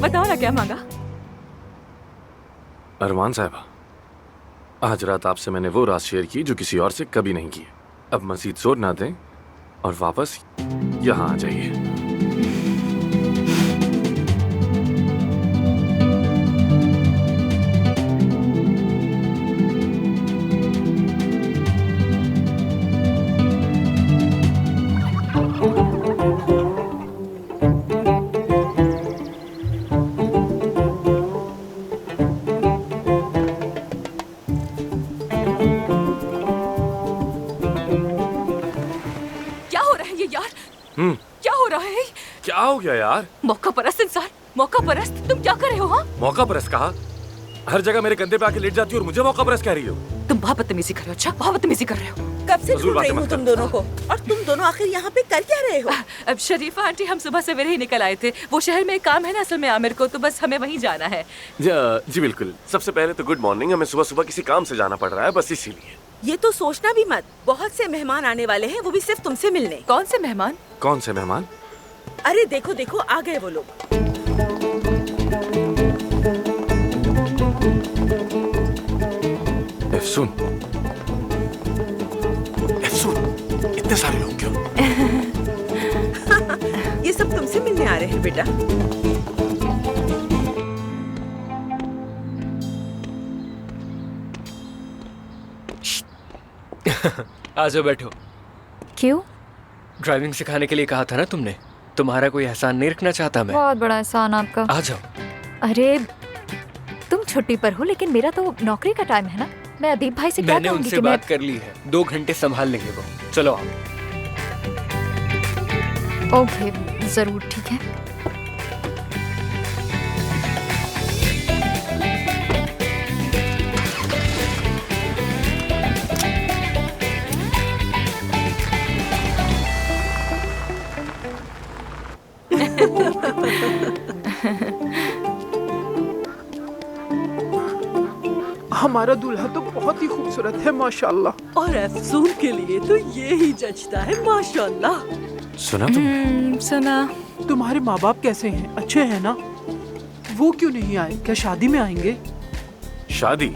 बताओ ना क्या मांगा? अरमान साहबा, आज रात आपसे मैंने वो राज शेयर की जो किसी और से कभी नहीं की। अब मजीद जोर ना दें और वापस यहाँ आ जाइए। क्या हो रहा है? क्या हो गया यार? मौका परस्त इंसान, मौका परस्त, तुम क्या कर रहे हो? हाँ, मौका परस्त कहा? हर जगह मेरे कंधे पे आके लेट जाती हो और मुझे मौका परस्त कह रही हो। तुम बहुत बदतमीजी कर रहे हो। अच्छा, बहुत बदतमीजी कर रहे हो। कब से ढूंढ रही हूँ तुम दोनों को, और तुम दोनों आखिर यहाँ पे कर क्या रहे हो? अब शरीफा आंटी, हम सुबह सवेरे ही निकल आए थे। वो शहर में एक काम है ना असल में आमिर को, तो बस हमें वहीं जाना है। जी बिल्कुल। सबसे पहले तो गुड मॉर्निंग। हमें सुबह सुबह किसी काम से जाना पड़ रहा है, बस इसीलिए। ये तो सोचना भी मत, बहुत से मेहमान आने वाले हैं, वो भी सिर्फ तुमसे मिलने। कौन से मेहमान? कौन से मेहमान? अरे देखो देखो, आ गए वो लोग। एफसून, इतने सारे लोग क्यों? ये सब तुमसे मिलने आ रहे हैं बेटा। आ जाओ, बैठो। क्यों? ड्राइविंग सिखाने के लिए कहा था ना तुमने। तुम्हारा कोई एहसान नहीं रखना चाहता मैं। बहुत बड़ा एहसान आपका। आ जाओ। अरे तुम छुट्टी पर हो, लेकिन मेरा तो नौकरी का टाइम है ना। मैं अदीब भाई से क्या मैंने कहूंगी उनसे कि बात कर ली है, 2 घंटे संभाल लेंगे वो। चलो आओ। ओके, जरूर, ठीक है। हमारा दूल्हा तो बहुत ही खूबसूरत है माशाल्लाह। और अफसून के लिए तो ये ही जचता है माशाल्लाह। सुना तुम? सुना। तुम्हारे माँ बाप कैसे हैं? अच्छे हैं ना? वो क्यों नहीं आए? क्या शादी में आएंगे? शादी?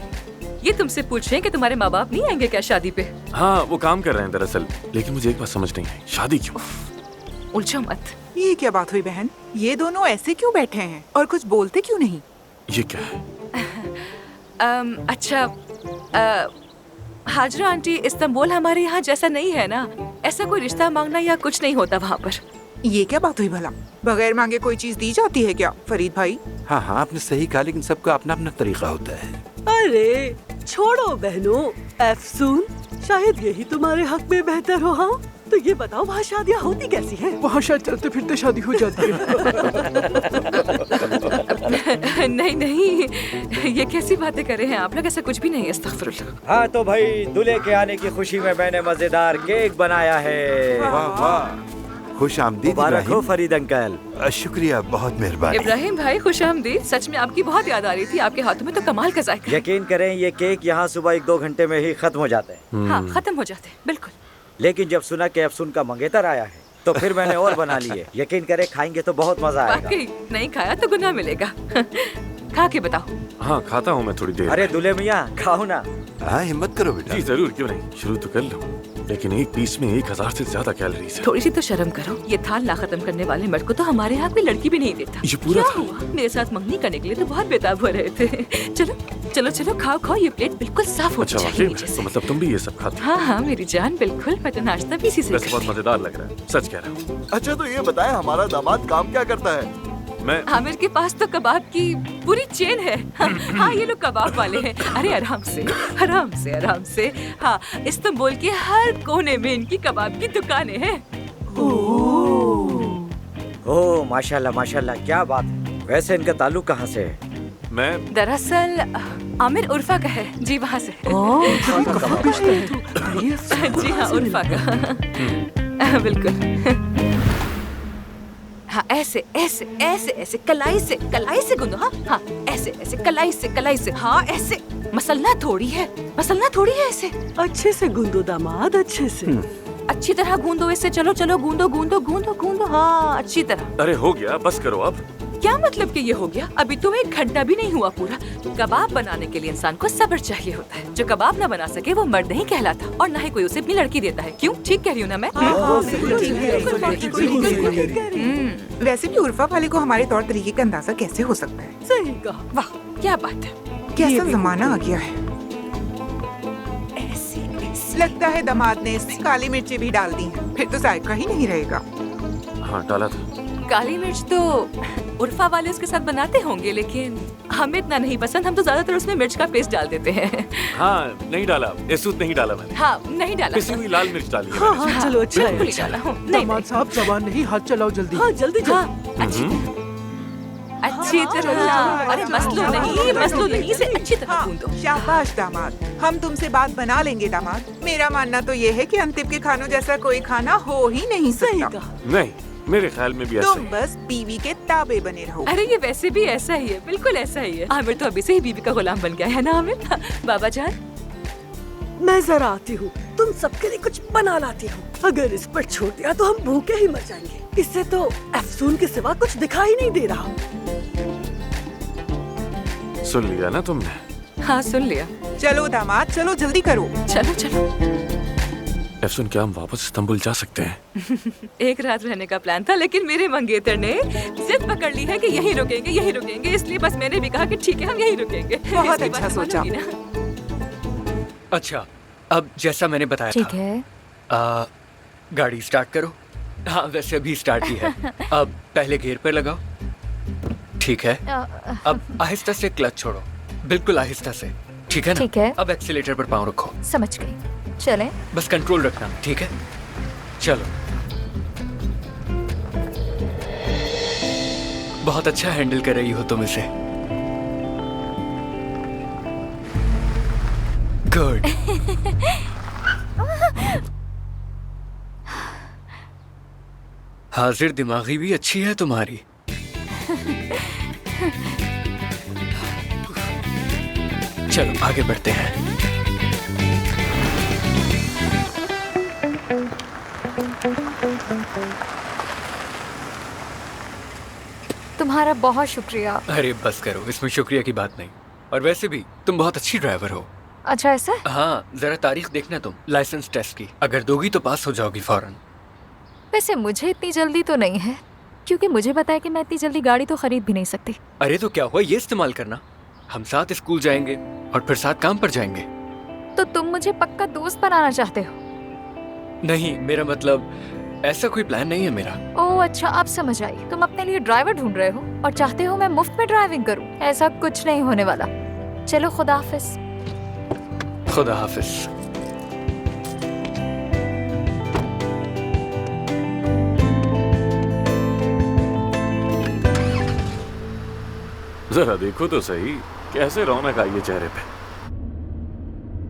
ये तुमसे पूछ रहे हैं कि तुम्हारे माँ बाप नहीं आएंगे क्या शादी पे? हाँ, वो काम कर रहे हैं दरअसल, लेकिन मुझे एक बात समझ नहीं आई, शादी क्यों? उलझो मत। ये क्या बात हुई बहन? ये दोनों ऐसे क्यों बैठे हैं और कुछ बोलते क्यों नहीं? ये क्या है? अच्छा, हाजरा आंटी, इस्तांबुल हमारे यहाँ जैसा नहीं है ना। ऐसा कोई रिश्ता मांगना या कुछ नहीं होता वहाँ पर। ये क्या बात हुई भला? बगैर मांगे कोई चीज दी जाती है क्या फरीद भाई? हाँ हाँ, आपने सही कहा, लेकिन सबका अपना अपना तरीका होता है। अरे छोड़ो बहनों, अफसून शायद यही तुम्हारे हक में बेहतर हो। हाँ, तो ये बताओ वहाँ शादियाँ होती कैसी हैं? वहाँ शायद चलते फिरते शादी हो जाती है। नहीं नहीं, ये कैसी बातें कर रहे हैं आप लोग? ऐसा कुछ भी नहीं है, अस्तगफिरुल्लाह। हाँ तो भाई, दूल्हे के आने की खुशी में मैंने मजेदार केक बनाया है। वाह वाह, खुश आमदीद मुबारक हो फरीद अंकल। शुक्रिया, बहुत मेहरबानी। इब्राहिम भाई खुश आमदीद। सच में आपकी बहुत याद आ रही थी। आपके हाथों में तो कमाल का जायका। यकीन करें, ये केक यहाँ सुबह 1-2 घंटे में ही खत्म हो जाते हैं। हाँ, खत्म हो जाते हैं, बिल्कुल। लेकिन जब सुना कि अफसून का मंगेतर आया है तो फिर मैंने और बना लिए। यकीन करें, खाएंगे तो बहुत मजा आएगा। वाकई नहीं खाया तो गुनाह मिलेगा। खा के बताओ। हाँ खाता हूँ मैं थोड़ी देर। अरे दूल्हे मियाँ, खाओ ना। हाँ, हिम्मत करो बेटा। जी जरूर, क्यों नहीं, शुरू तो कर लो। लेकिन एक पीस में 1000 से ज्यादा कैलोरीज है। थोड़ी सी तो शर्म करो। ये थाल ना खत्म करने वाले मर्द को तो हमारे यहाँ कोई लड़की भी नहीं देता। ये पूरा क्या हुआ? मेरे साथ मंगनी करने के लिए तो बहुत बेताब हो रहे थे। चलो चलो चलो, खाओ खाओ, ये प्लेट बिल्कुल साफ होनी अच्छा चाहिए वाकई नीचे में? से। तो मतलब तुम भी ये सब खाती हो? हाँ हाँ मेरी जान, बिल्कुल। मैं तो नाश्ता भी इसी से वैसे बहुत करती मजेदार लग रहा है, सच कह रहा हूँ। अच्छा तो ये बताएं, हमारा दामाद काम क्या करता है? मैं हूँ। आमिर के पास तो कबाब की पूरी चेन है। हाँ ये लोग कबाब वाले हैं। अरे आराम से आराम से आराम से। हाँ, इस्तांबुल के हर कोने में इनकी कबाब की दुकानें हैं। ओह माशाल्लाह माशाल्लाह, क्या बात है। वैसे इनका ताल्लुक कहाँ से है? मैं दरअसल आमिर उर्फा का है जी, वहाँ से। जी हाँ, उर्फा का। बिल्कुल। हाँ, ऐसे ऐसे ऐसे ऐसे कलाई से गूंदो। हाँ हाँ, ऐसे ऐसे कलाई से। हाँ ऐसे, मसलना थोड़ी है, ऐसे। अच्छे से गूंदो दामाद, अच्छे से। अच्छी तरह गूंदो इसे। चलो चलो, गूंदो। हाँ अच्छी तरह। अरे हो गया, बस करो अब। क्या मतलब कि ये हो गया? अभी तो 1 घंटा भी नहीं हुआ पूरा। कबाब बनाने के लिए इंसान को सब्र चाहिए होता है। जो कबाब ना बना सके वो मर्द नहीं कहलाता, और ना ही कोई उसे अपनी लड़की देता है। क्यों? ठीक कह रही हूँ ना मैं? वैसे भी उर्फा वाले को हमारे तौर तरीके का अंदाजा कैसे हो सकता है? सही कहा। वाह क्या बात है। कैसा जमाना आ गया है। लगता है दामाद ने इसमें काली मिर्ची भी डाल दी हैं। फिर तो जायका ही नहीं रहेगा। हाँ डाला था। काली मिर्च तो उर्फा वाले उसके साथ बनाते होंगे, लेकिन हमें इतना नहीं पसंद। हम तो ज्यादातर उसमें मिर्च का पेस्ट डाल देते हैं। हाँ नहीं डाला, एसूद नहीं डाला मैंने। हाँ नहीं डाला। पिसी हुई लाल मिर्च डाली है हाँ मैंने। हाँ, चलो अच्छा बिल्कुल है। ही डाला हूँ। दामाद साहब, जबान नहीं, हाथ चलाओ जल्दी। हाँ जल्दी अच्छी तरह। अरे मसलो नहीं, इसे अच्छी तरह गूंदो। शाबाश दामाद, हम तुमसे बात बना लेंगे दामाद। मेरा मानना तो ये है कि अंतिम के खानों जैसा कोई खाना हो ही नहीं सकता। नहीं, मेरे ख्याल में भी ऐसा तुम बस बीवी के ताबे बने रहो। अरे ये वैसे भी ऐसा ही है, बिल्कुल ऐसा ही है। आमिर तो अभी से ही बीवी का गुलाम बन गया है ना आमिर? बाबा जान, मैं जरा आती हूँ, तुम सबके लिए कुछ बना लाती हूँ। अगर इस पर छोड़ दिया तो हम भूखे ही मर जाएंगे। इससे तो अफसून के सिवा कुछ दिखाई नहीं दे रहा। सुन लिया ना तुमने? हाँ सुन लिया। चलो दामाद, चलो जल्दी करो। चलो चलो। एफसून, क्या हम वापस इस्तांबुल जा सकते हैं? एक रात रहने का प्लान था, लेकिन मेरे मंगेतर ने जिद पकड़ ली है कि यहीं रुकेंगे। इसलिए बस मैंने भी कहा कि ठीक है, हम यहीं रुकेंगे। बहुत अच्छा सोचा। अच्छा, अब जैसा मैंने बताया ठीक था, है। गाड़ी स्टार्ट करो। हाँ वैसे अभी स्टार्ट ही है। अब पहले गियर पे लगाओ। ठीक है, अब आहिस्ता से क्लच छोड़ो, बिल्कुल आहिस्ता से। ठीक है ना? ठीक है। अब एक्सीलेटर पर पाँव रखो। समझ गई, चलें। बस कंट्रोल रखना, ठीक है? चलो। बहुत अच्छा हैंडल कर रही हो तुम इसे। गुड। हाजिर दिमागी भी अच्छी है तुम्हारी। चलो आगे बढ़ते हैं। तुम्हारा बहुत शुक्रिया। अरे बस करो, इसमें शुक्रिया की बात नहीं। और वैसे भी तुम बहुत अच्छी ड्राइवर हो। अच्छा ऐसा? हाँ, जरा तारीख देखना तुम लाइसेंस टेस्ट की। अगर दोगी तो पास हो जाओगी फौरन। वैसे मुझे इतनी जल्दी तो नहीं है, क्योंकि मुझे पता है कि मैं इतनी जल्दी गाड़ी तो खरीद भी नहीं सकती। अरे तो क्या हुआ, ये इस्तेमाल करना। हम साथ स्कूल जाएंगे और फिर साथ काम पर जाएंगे। तो तुम मुझे पक्का दोस्त बनाना चाहते हो? नहीं, मेरा मतलब ऐसा कोई प्लान नहीं है मेरा। ओह अच्छा, अब समझ आई। तुम अपने लिए ड्राइवर ढूंढ रहे हो और चाहते हो मैं मुफ्त में ड्राइविंग करूं। ऐसा कुछ नहीं होने वाला। चलो खुदा हाफिज। खुदा हाफिज। जरा देखो तो सही, कैसे रौनक आई है चेहरे पे,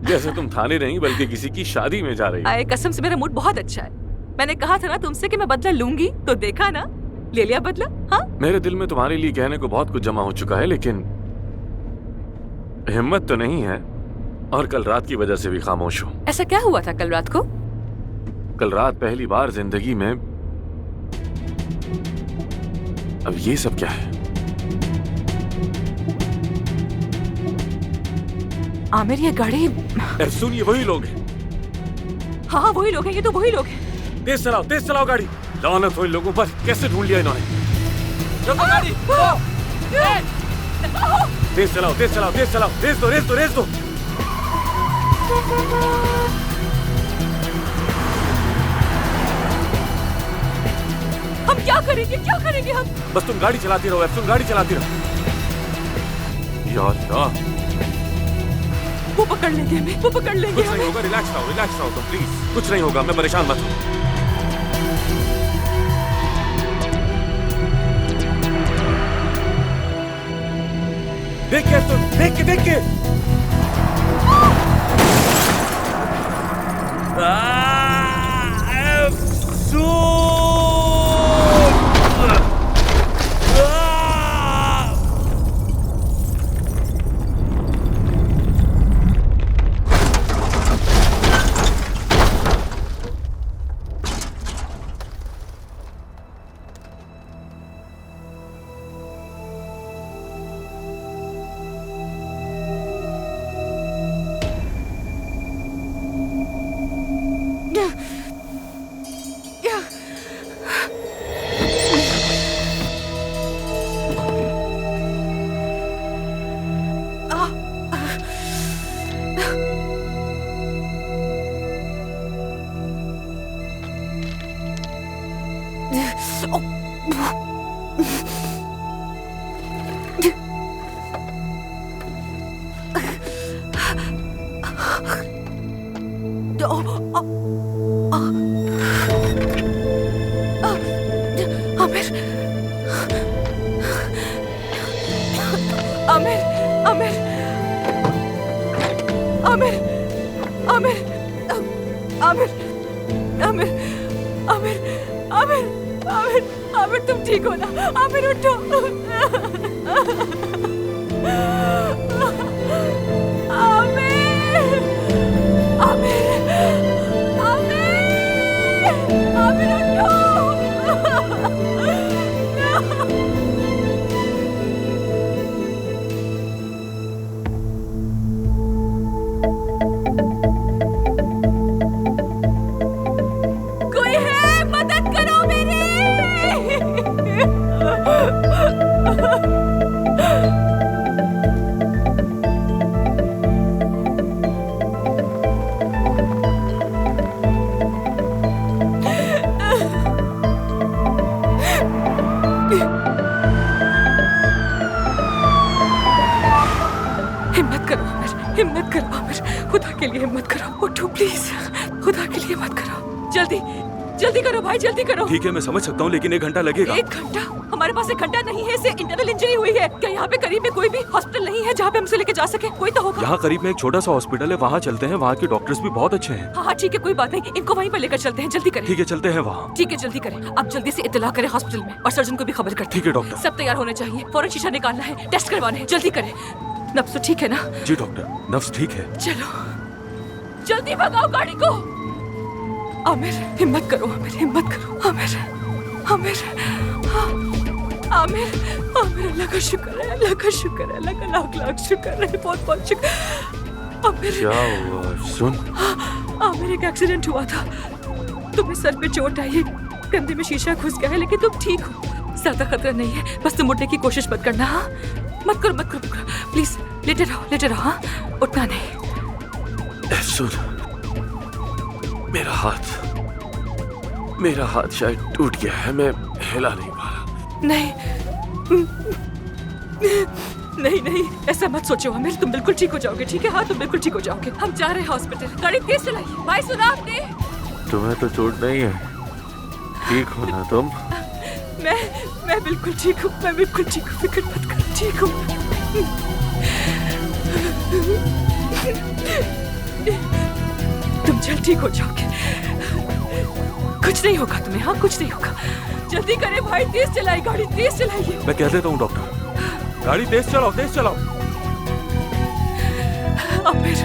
जैसे तुम थाने नहीं बल्कि किसी की शादी में जा रही हो। आए कसम से मेरा मूड बहुत अच्छा है। मैंने कहा था ना तुमसे कि मैं बदला लूंगी, तो देखा ना, ले लिया बदला। हाँ, मेरे दिल में तुम्हारे लिए कहने को बहुत कुछ जमा हो चुका है, लेकिन हिम्मत तो नहीं है, और कल रात की वजह से भी खामोश हूँ। ऐसा क्या हुआ था कल रात को? कल रात पहली बार जिंदगी में। अब ये सब क्या है? आमिर, ये गाड़ी। सुन, ये वही लोग हैं। हाँ वही लोग हैं, ये तो वही लोग हैं। तेज चलाओ गाड़ी। लानत हो इन लोगों पर, कैसे ढूंढ लिया इन्होंने। रोको गाड़ी। तेज चलाओ, रेस दो। हम क्या करेंगे हम? बस तुम गाड़ी चलाती रहो, गाड़ी चलाती रहो। यार वो पकड़ लेंगे हमें। कुछ नहीं होगा, रिलैक्स रहो तुम प्लीज। कुछ नहीं होगा, मैं परेशान मत हो। देख के आमिर तुम ठीक हो ना? आमिर उठो। हिम्मत करो आमिर, खुदा के लिए हिम्मत करो, उठो प्लीज, खुदा के लिए मत करो, जल्दी करो भाई, जल्दी करो। ठीक है, मैं समझ सकता हूँ, लेकिन 1 घंटा लगेगा। 1 घंटा? हमारे पास 1 घंटा नहीं है, इसे इंटरनल इंजरी हुई है। क्या यहाँ पे करीब में कोई भी हॉस्पिटल नहीं है जहाँ पे हम उसे लेके जा सके? कोई तो होगा। यहाँ करीब में एक छोटा सा हॉस्पिटल है, वहाँ चलते हैं, वहाँ के डॉक्टर्स भी बहुत अच्छे हैं। हाँ ठीक है, कोई बात नहीं, इनको वहीं पर लेकर चलते हैं, जल्दी करें। ठीक है, चलते हैं वहाँ। ठीक है, जल्दी करें। अब जल्दी से इत्तला करें हॉस्पिटल में और सर्जन को भी खबर करते हैं। ठीक है डॉक्टर। सब तैयार होने चाहिए, फौरन शीशा निकालना है, टेस्ट करवाने हैं, जल्दी करें। नब्ज तो ठीक है ना? जी डॉक्टर, नब्ज ठीक है। चलो जल्दी भगाओ गाड़ी को। आमिर हिम्मत करो, आमिर हिम्मत करो, आमिर आमिर आमिर आमिर, अल्लाह का शुक्र है, अल्लाह का शुक्र है, अल्लाह का लाख लाख शुक्र है, बहुत बहुत शुक्र। आमिर क्या हुआ? सुन, आमिर एक एक्सीडेंट हुआ था, तुम्हें सर पे चोट आई है, कंधे में शीशा घुस गया है, लेकिन तुम ठीक हो, ज्यादा खतरा नहीं है, बस तुम उठने की कोशिश मत करना। हाँ मत करो प्लीज, लेटे रहो। हाँ उठना नहीं। सुन, मेरा हाथ शायद टूट गया है, मैं हिला नहीं पा रहा। नहीं, ऐसा मत सोचो आमिर, तुम बिल्कुल ठीक हो जाओगे, ठीक है? हाँ तुम बिल्कुल ठीक हो जाओगे। हम जा रहे हैं हॉस्पिटल, गाड़ी तेज चलाइए। भाई सुना आपने? तुम्हें तो चोट नहीं है, ठीक हो ना तुम? मैं बिल्कुल ठीक हूँ, फिक्र मत करो, ठीक हूँ। तुम जल्द ठीक हो जाओगे। कुछ नहीं होगा तुम्हें, हाँ कुछ नहीं होगा। जल्दी करें भाई, तेज चलाइए गाड़ी, तेज चलाइए। मैं कह देता हूँ डॉक्टर, गाड़ी तेज चलाओ, तेज चलाओ। आमिर